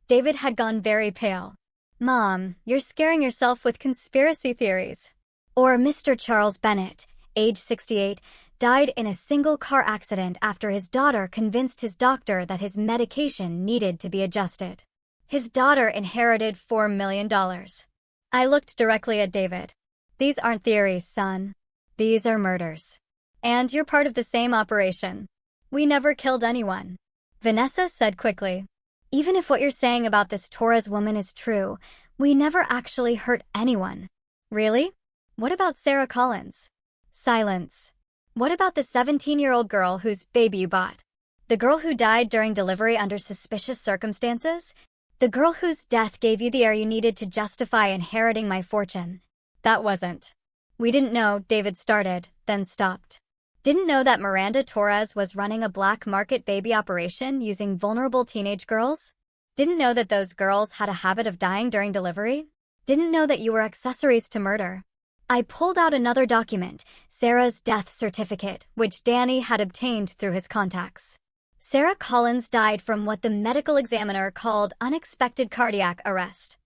David had gone very pale. Mom, you're scaring yourself with conspiracy theories. Or Mr. Charles Bennett, age 68, died in a single car accident after his daughter convinced his doctor that his medication needed to be adjusted. His daughter inherited $4 million. I looked directly at David. These aren't theories, son. These are murders. And you're part of the same operation. We never killed anyone. Vanessa said quickly. Even if what you're saying about this Torres woman is true, we never actually hurt anyone. Really? What about Sarah Collins? Silence. What about the 17-year-old girl whose baby you bought? The girl who died during delivery under suspicious circumstances? The girl whose death gave you the air you needed to justify inheriting my fortune? That wasn't. We didn't know, David started, then stopped. Didn't know that Miranda Torres was running a black market baby operation using vulnerable teenage girls? Didn't know that those girls had a habit of dying during delivery? Didn't know that you were accessories to murder? I pulled out another document, Sarah's death certificate, which Danny had obtained through his contacts. Sarah Collins died from what the medical examiner called unexpected cardiac arrest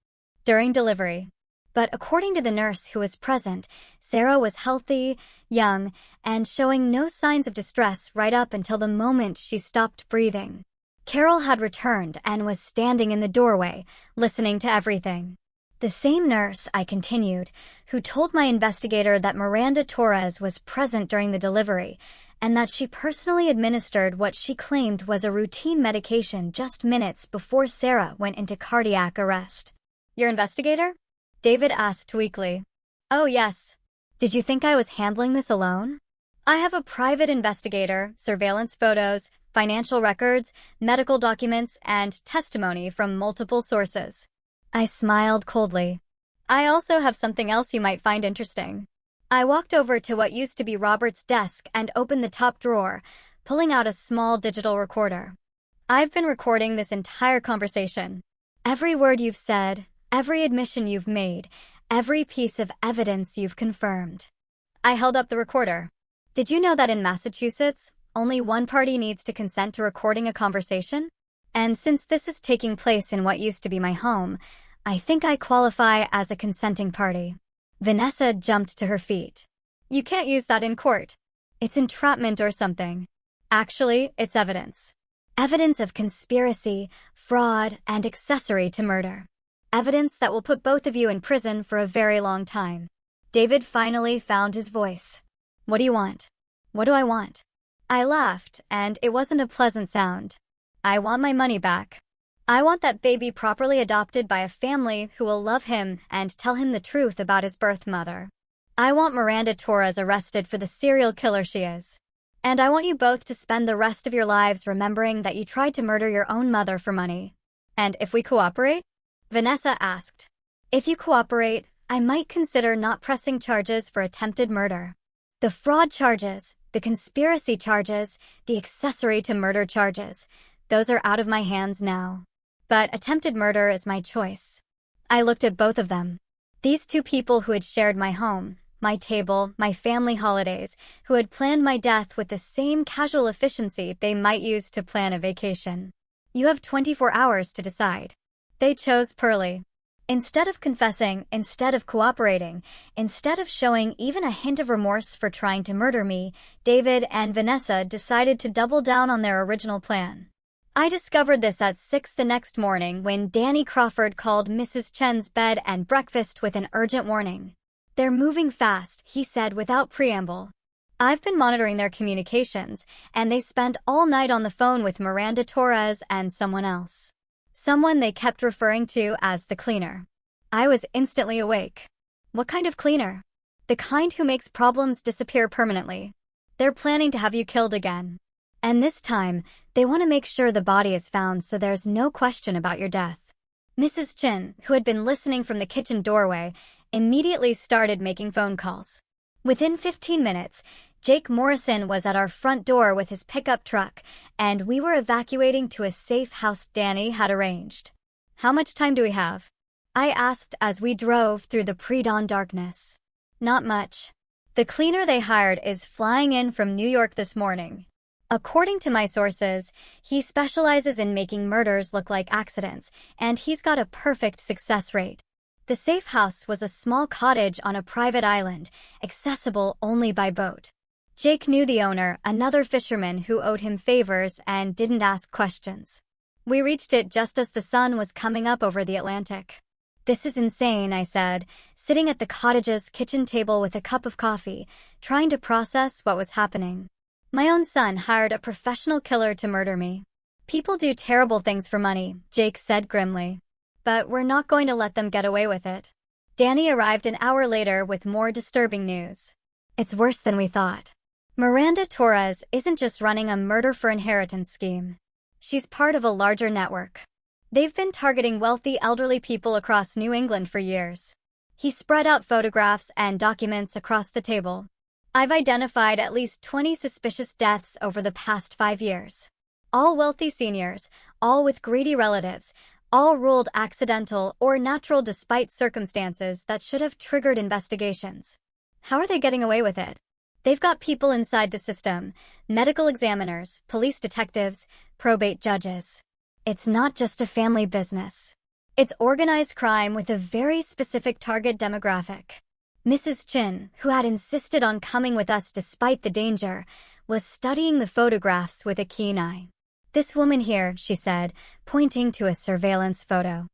during delivery. But according to the nurse who was present, Sarah was healthy, young, and showing no signs of distress right up until the moment she stopped breathing. Carol had returned and was standing in the doorway, listening to everything. The same nurse, I continued, who told my investigator that Miranda Torres was present during the delivery and that she personally administered what she claimed was a routine medication just minutes before Sarah went into cardiac arrest. Your investigator? David asked weakly. Oh, yes. Did you think I was handling this alone? I have a private investigator, surveillance photos, financial records, medical documents, and testimony from multiple sources. I smiled coldly. I also have something else you might find interesting. I walked over to what used to be Robert's desk and opened the top drawer, pulling out a small digital recorder. I've been recording this entire conversation. Every word you've said, every admission you've made, every piece of evidence you've confirmed. I held up the recorder. Did you know that in Massachusetts, only one party needs to consent to recording a conversation? And since this is taking place in what used to be my home, I think I qualify as a consenting party. Vanessa jumped to her feet. You can't use that in court. It's entrapment or something. Actually, it's evidence. Evidence of conspiracy, fraud, and accessory to murder. Evidence that will put both of you in prison for a very long time. David finally found his voice. What do you want? What do I want? I laughed, and it wasn't a pleasant sound. I want my money back. I want that baby properly adopted by a family who will love him and tell him the truth about his birth mother. I want Miranda Torres arrested for the serial killer she is. And I want you both to spend the rest of your lives remembering that you tried to murder your own mother for money. And if we cooperate? Vanessa asked. If you cooperate, I might consider not pressing charges for attempted murder. The fraud charges, the conspiracy charges, the accessory to murder charges, those are out of my hands now. But attempted murder is my choice. I looked at both of them. These two people who had shared my home, my table, my family holidays, who had planned my death with the same casual efficiency they might use to plan a vacation. You have 24 hours to decide. They chose Pearly. Instead of confessing, instead of cooperating, instead of showing even a hint of remorse for trying to murder me, David and Vanessa decided to double down on their original plan. I discovered this at 6 the next morning when Danny Crawford called Mrs. Chen's bed and breakfast with an urgent warning. They're moving fast, he said without preamble. I've been monitoring their communications, and they spent all night on the phone with Miranda Torres and someone else. Someone they kept referring to as the cleaner. I was instantly awake. What kind of cleaner? The kind who makes problems disappear permanently. They're planning to have you killed again. And this time, they want to make sure the body is found so there's no question about your death. Mrs. Chen, who had been listening from the kitchen doorway, immediately started making phone calls. Within 15 minutes, Jake Morrison was at our front door with his pickup truck, and we were evacuating to a safe house Danny had arranged. How much time do we have? I asked as we drove through the pre-dawn darkness. Not much. The cleaner they hired is flying in from New York this morning. According to my sources, he specializes in making murders look like accidents, and he's got a perfect success rate. The safe house was a small cottage on a private island, accessible only by boat. Jake knew the owner, another fisherman who owed him favors and didn't ask questions. We reached it just as the sun was coming up over the Atlantic. "This is insane," I said, sitting at the cottage's kitchen table with a cup of coffee, trying to process what was happening. My own son hired a professional killer to murder me. "People do terrible things for money," Jake said grimly. "But we're not going to let them get away with it." Danny arrived an hour later with more disturbing news. "It's worse than we thought. Miranda Torres isn't just running a murder for inheritance scheme. She's part of a larger network. They've been targeting wealthy elderly people across New England for years." He spread out photographs and documents across the table. "I've identified at least 20 suspicious deaths over the past 5 years. All wealthy seniors, all with greedy relatives, all ruled accidental or natural despite circumstances that should have triggered investigations. How are they getting away with it? They've got people inside the system, medical examiners, police detectives, probate judges. It's not just a family business. It's organized crime with a very specific target demographic." Mrs. Chin, who had insisted on coming with us despite the danger, was studying the photographs with a keen eye. "This woman here," she said, pointing to a surveillance photo.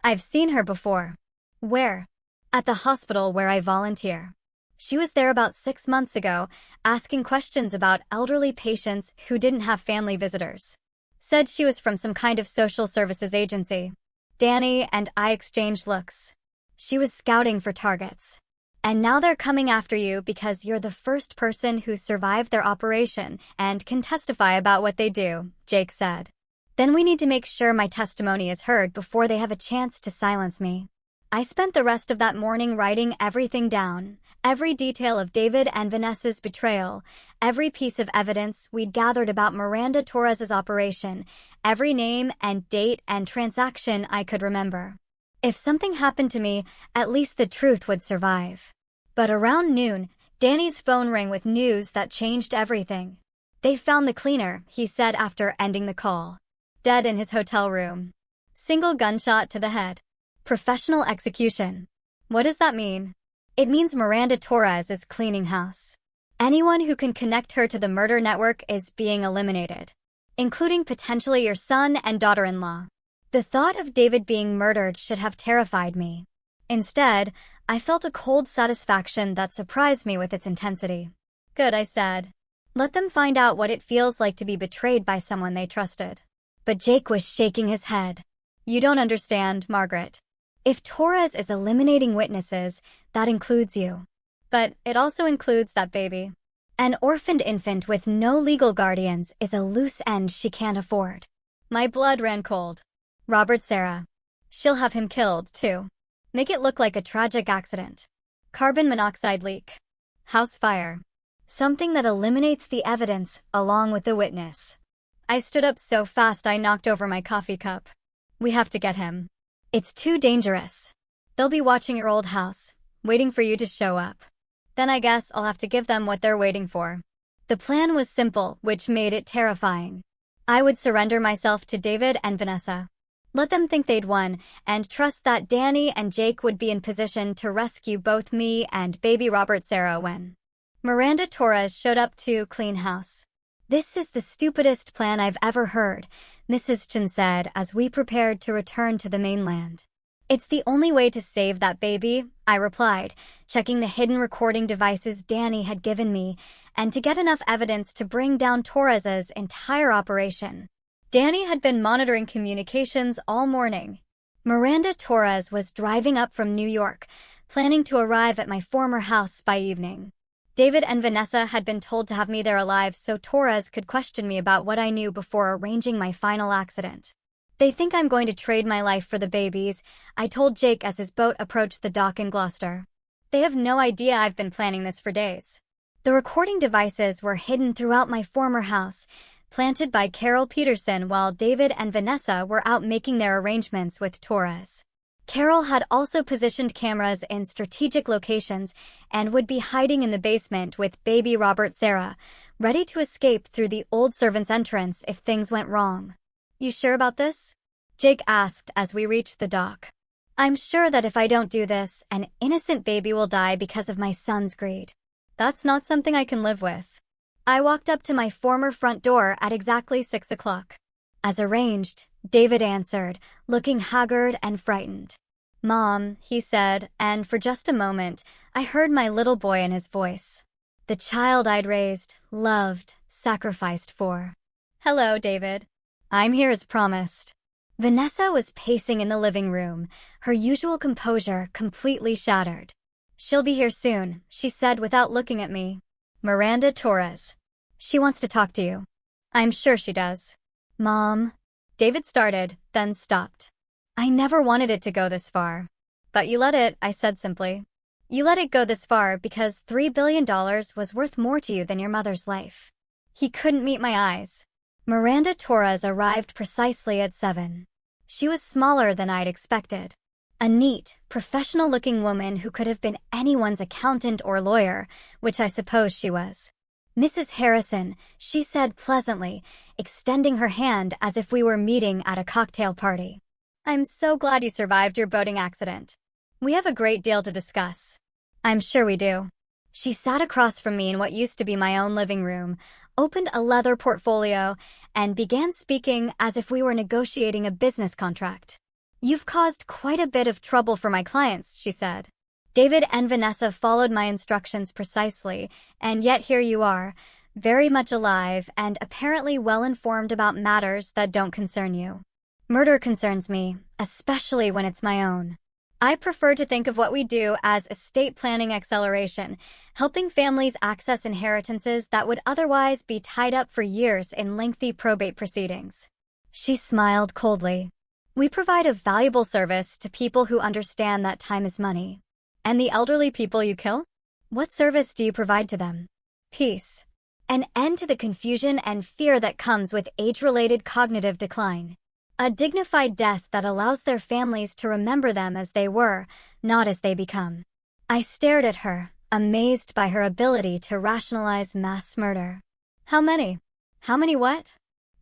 "I've seen her before." "Where?" "At the hospital where I volunteer. She was there about 6 months ago, asking questions about elderly patients who didn't have family visitors. Said she was from some kind of social services agency." Danny and I exchanged looks. "She was scouting for targets. And now they're coming after you because you're the first person who survived their operation and can testify about what they do," Jake said. "Then we need to make sure my testimony is heard before they have a chance to silence me." I spent the rest of that morning writing everything down, every detail of David and Vanessa's betrayal, every piece of evidence we'd gathered about Miranda Torres's operation, every name and date and transaction I could remember. If something happened to me, at least the truth would survive. But around noon, Danny's phone rang with news that changed everything. "They found the cleaner," he said after ending the call. "Dead in his hotel room. Single gunshot to the head. Professional execution." What does that mean? It means Miranda Torres is cleaning house. Anyone who can connect her to the murder network is being eliminated, including potentially your son and daughter-in-law. The thought of David being murdered should have terrified me. Instead, I felt a cold satisfaction that surprised me with its intensity. "Good," I said. "Let them find out what it feels like to be betrayed by someone they trusted." But Jake was shaking his head. "You don't understand, Margaret. If Torres is eliminating witnesses, that includes you. But it also includes that baby. An orphaned infant with no legal guardians is a loose end she can't afford." My blood ran cold. "Robert Sarah. She'll have him killed, too. Make it look like a tragic accident. Carbon monoxide leak. House fire. Something that eliminates the evidence along with the witness." I stood up so fast I knocked over my coffee cup. "We have to get him. It's too dangerous. They'll be watching your old house, waiting for you to show up. Then I guess I'll have to give them what they're waiting for." The plan was simple, which made it terrifying. I would surrender myself to David and Vanessa. Let them think they'd won, and trust that Danny and Jake would be in position to rescue both me and baby Robert Sarah when Miranda Torres showed up to clean house. "This is the stupidest plan I've ever heard," Mrs. Chen said as we prepared to return to the mainland. "It's the only way to save that baby," I replied, checking the hidden recording devices Danny had given me, and to get enough evidence to bring down Torres's entire operation. Danny had been monitoring communications all morning. Miranda Torres was driving up from New York, planning to arrive at my former house by evening. David and Vanessa had been told to have me there alive so Torres could question me about what I knew before arranging my final accident. "They think I'm going to trade my life for the babies," I told Jake as his boat approached the dock in Gloucester. "They have no idea I've been planning this for days." The recording devices were hidden throughout my former house, planted by Carol Peterson while David and Vanessa were out making their arrangements with Torres. Carol had also positioned cameras in strategic locations and would be hiding in the basement with baby Robert Sarah, ready to escape through the old servant's entrance if things went wrong. "You sure about this?" Jake asked as we reached the dock. I'm sure that if I don't do this, an innocent baby will die because of my son's greed. That's not something I can live with. I walked up to my former front door at exactly 6 o'clock. As arranged, David answered, looking haggard and frightened. "Mom," he said, and for just a moment, I heard my little boy in his voice. The child I'd raised, loved, sacrificed for. "Hello, David. I'm here as promised." Vanessa was pacing in the living room, her usual composure completely shattered. "She'll be here soon," she said without looking at me. "Miranda Torres. She wants to talk to you." "I'm sure she does." "Mom." David started, then stopped. "I never wanted it to go this far." "But you let it," I said simply. "You let it go this far because $3 billion was worth more to you than your mother's life." He couldn't meet my eyes. Miranda Torres arrived precisely at 7. She was smaller than I'd expected. A neat, professional-looking woman who could have been anyone's accountant or lawyer, which I suppose she was. "Mrs. Harrison," she said pleasantly, extending her hand as if we were meeting at a cocktail party. "I'm so glad you survived your boating accident. We have a great deal to discuss." "I'm sure we do." She sat across from me in what used to be my own living room, opened a leather portfolio, and began speaking as if we were negotiating a business contract. "You've caused quite a bit of trouble for my clients," she said. "David and Vanessa followed my instructions precisely, and yet here you are, very much alive and apparently well-informed about matters that don't concern you. Murder concerns me, especially when it's my own. I prefer to think of what we do as estate planning acceleration, helping families access inheritances that would otherwise be tied up for years in lengthy probate proceedings." She smiled coldly. "We provide a valuable service to people who understand that time is money." "And the elderly people you kill? What service do you provide to them?" "Peace. An end to the confusion and fear that comes with age-related cognitive decline. A dignified death that allows their families to remember them as they were, not as they become." I stared at her, amazed by her ability to rationalize mass murder. "How many?" "How many what?"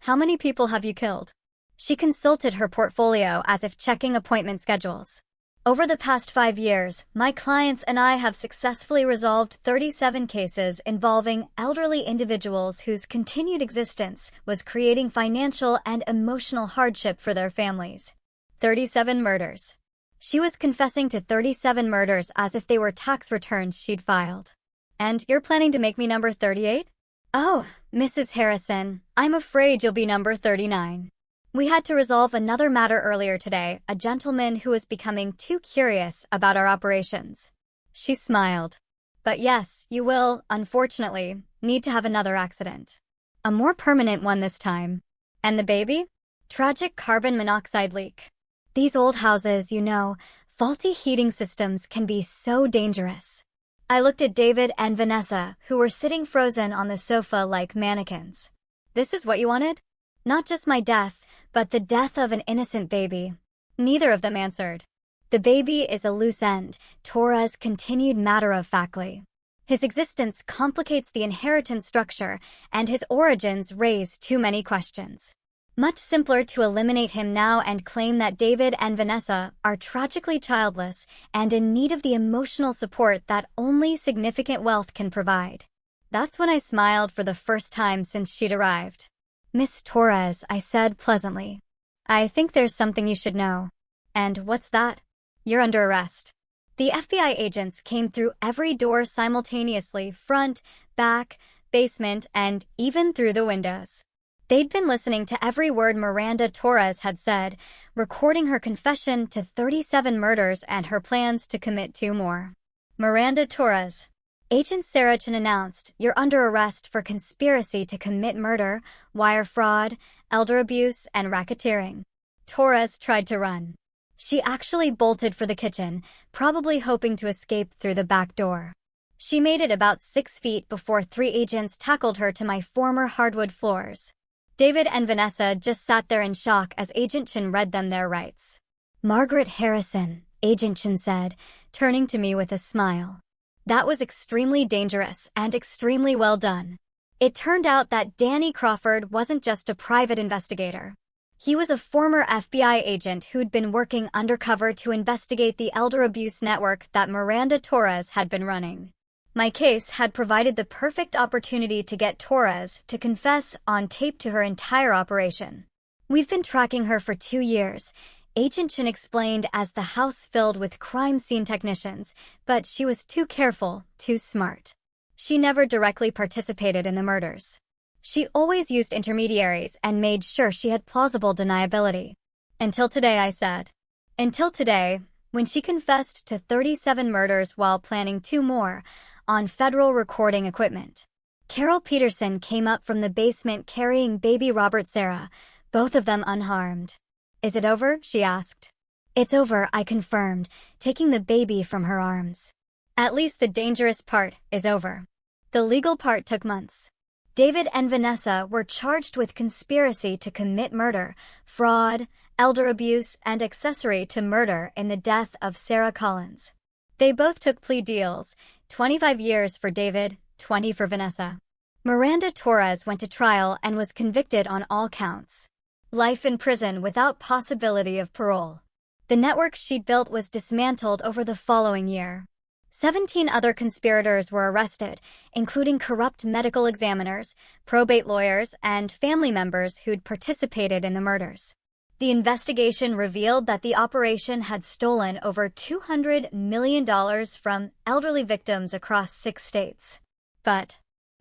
"How many people have you killed?" She consulted her portfolio as if checking appointment schedules. "Over the past 5 years, my clients and I have successfully resolved 37 cases involving elderly individuals whose continued existence was creating financial and emotional hardship for their families." 37 murders. She was confessing to 37 murders as if they were tax returns she'd filed. "And you're planning to make me number 38? "Oh, Mrs. Harrison, I'm afraid you'll be number 39. We had to resolve another matter earlier today, a gentleman who was becoming too curious about our operations." She smiled. "But yes, you will, unfortunately, need to have another accident. A more permanent one this time." "And the baby?" "Tragic carbon monoxide leak. These old houses, you know, faulty heating systems can be so dangerous." I looked at David and Vanessa, who were sitting frozen on the sofa like mannequins. "This is what you wanted?" "Not just my death, but the death of an innocent baby." Neither of them answered. "The baby is a loose end," Torres continued matter-of-factly. "His existence complicates the inheritance structure, and his origins raise too many questions. Much simpler to eliminate him now and claim that David and Vanessa are tragically childless and in need of the emotional support that only significant wealth can provide." That's when I smiled for the first time since she'd arrived. "Miss Torres," I said pleasantly, "I think there's something you should know." "And what's that?" "You're under arrest." The FBI agents came through every door simultaneously, front, back, basement, and even through the windows. They'd been listening to every word Miranda Torres had said, recording her confession to 37 murders and her plans to commit 2 more. "Miranda Torres," Agent Sarachan announced, "you're under arrest for conspiracy to commit murder, wire fraud, elder abuse, and racketeering." Torres tried to run. She actually bolted for the kitchen, probably hoping to escape through the back door. She made it about 6 feet before 3 agents tackled her to my former hardwood floors. David and Vanessa just sat there in shock as Agent Chen read them their rights. "Margaret Harrison," Agent Chen said, turning to me with a smile. "That was extremely dangerous and extremely well done. It turned out that Danny Crawford wasn't just a private investigator. He was a former FBI agent who'd been working undercover to investigate the elder abuse network that Miranda Torres had been running. My case had provided the perfect opportunity to get Torres to confess on tape to her entire operation. "We've been tracking her for 2 years," Agent Chin explained as the house filled with crime scene technicians, but she was too careful, too smart. She never directly participated in the murders. She always used intermediaries and made sure she had plausible deniability. "Until today," I said. "Until today, when she confessed to 37 murders while planning 2 more on federal recording equipment." Carol Peterson came up from the basement carrying baby Robert Sarah, both of them unharmed. "Is it over?" she asked. "It's over," I confirmed, taking the baby from her arms. "At least the dangerous part is over." The legal part took months. David and Vanessa were charged with conspiracy to commit murder, fraud, elder abuse, and accessory to murder in the death of Sarah Collins. They both took plea deals, 25 years for David, 20 for Vanessa. Miranda Torres went to trial and was convicted on all counts. Life in prison without possibility of parole. The network she'd built was dismantled over the following year. 17 other conspirators were arrested, including corrupt medical examiners, probate lawyers, and family members who'd participated in the murders. The investigation revealed that the operation had stolen over $200 million from elderly victims across 6 states. But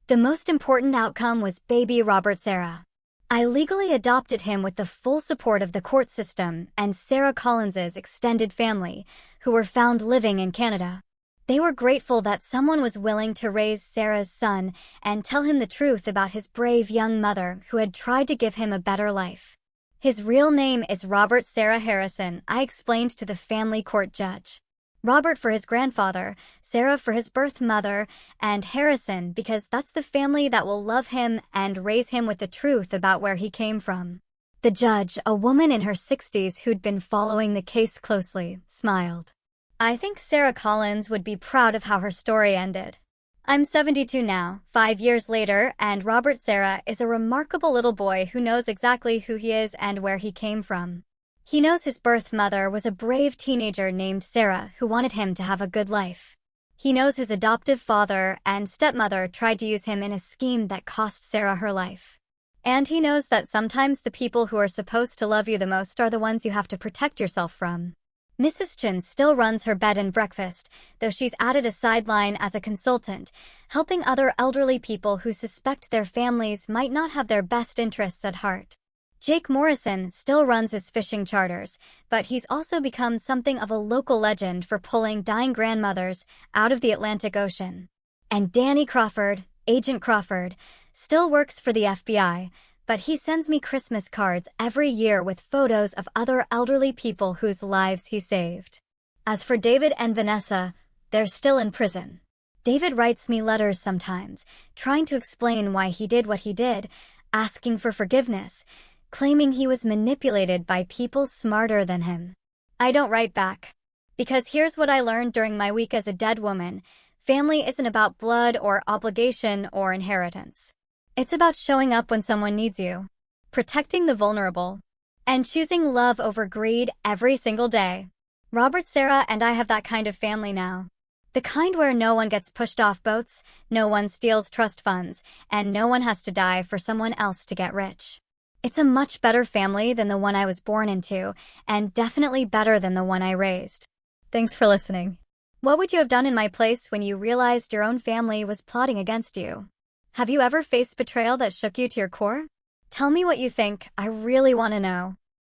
the most important outcome was baby Robert Sarah. I legally adopted him with the full support of the court system and Sarah Collins's extended family, who were found living in Canada. They were grateful that someone was willing to raise Sarah's son and tell him the truth about his brave young mother who had tried to give him a better life. "His real name is Robert Sarah Harrison," I explained to the family court judge. "Robert for his grandfather, Sarah for his birth mother, and Harrison because that's the family that will love him and raise him with the truth about where he came from." The judge, a woman in her 60s who'd been following the case closely, smiled. "I think Sarah Collins would be proud of how her story ended. I'm 72 now, 5 years later, and Robert Sarah is a remarkable little boy who knows exactly who he is and where he came from. He knows his birth mother was a brave teenager named Sarah who wanted him to have a good life. He knows his adoptive father and stepmother tried to use him in a scheme that cost Sarah her life. And he knows that sometimes the people who are supposed to love you the most are the ones you have to protect yourself from." Mrs. Chin still runs her bed and breakfast, though she's added a sideline as a consultant, helping other elderly people who suspect their families might not have their best interests at heart. Jake Morrison still runs his fishing charters, but he's also become something of a local legend for pulling dying grandmothers out of the Atlantic Ocean. And Danny Crawford, Agent Crawford, still works for the FBI, but he sends me Christmas cards every year with photos of other elderly people whose lives he saved. As for David and Vanessa, they're still in prison. David writes me letters sometimes, trying to explain why he did what he did, asking for forgiveness, claiming he was manipulated by people smarter than him. I don't write back. Because here's what I learned during my week as a dead woman: family isn't about blood or obligation or inheritance. It's about showing up when someone needs you, protecting the vulnerable, and choosing love over greed every single day. Robert, Sarah, and I have that kind of family now. The kind where no one gets pushed off boats, no one steals trust funds, and no one has to die for someone else to get rich. It's a much better family than the one I was born into, and definitely better than the one I raised. Thanks for listening. What would you have done in my place when you realized your own family was plotting against you? Have you ever faced betrayal that shook you to your core? Tell me what you think. I really want to know.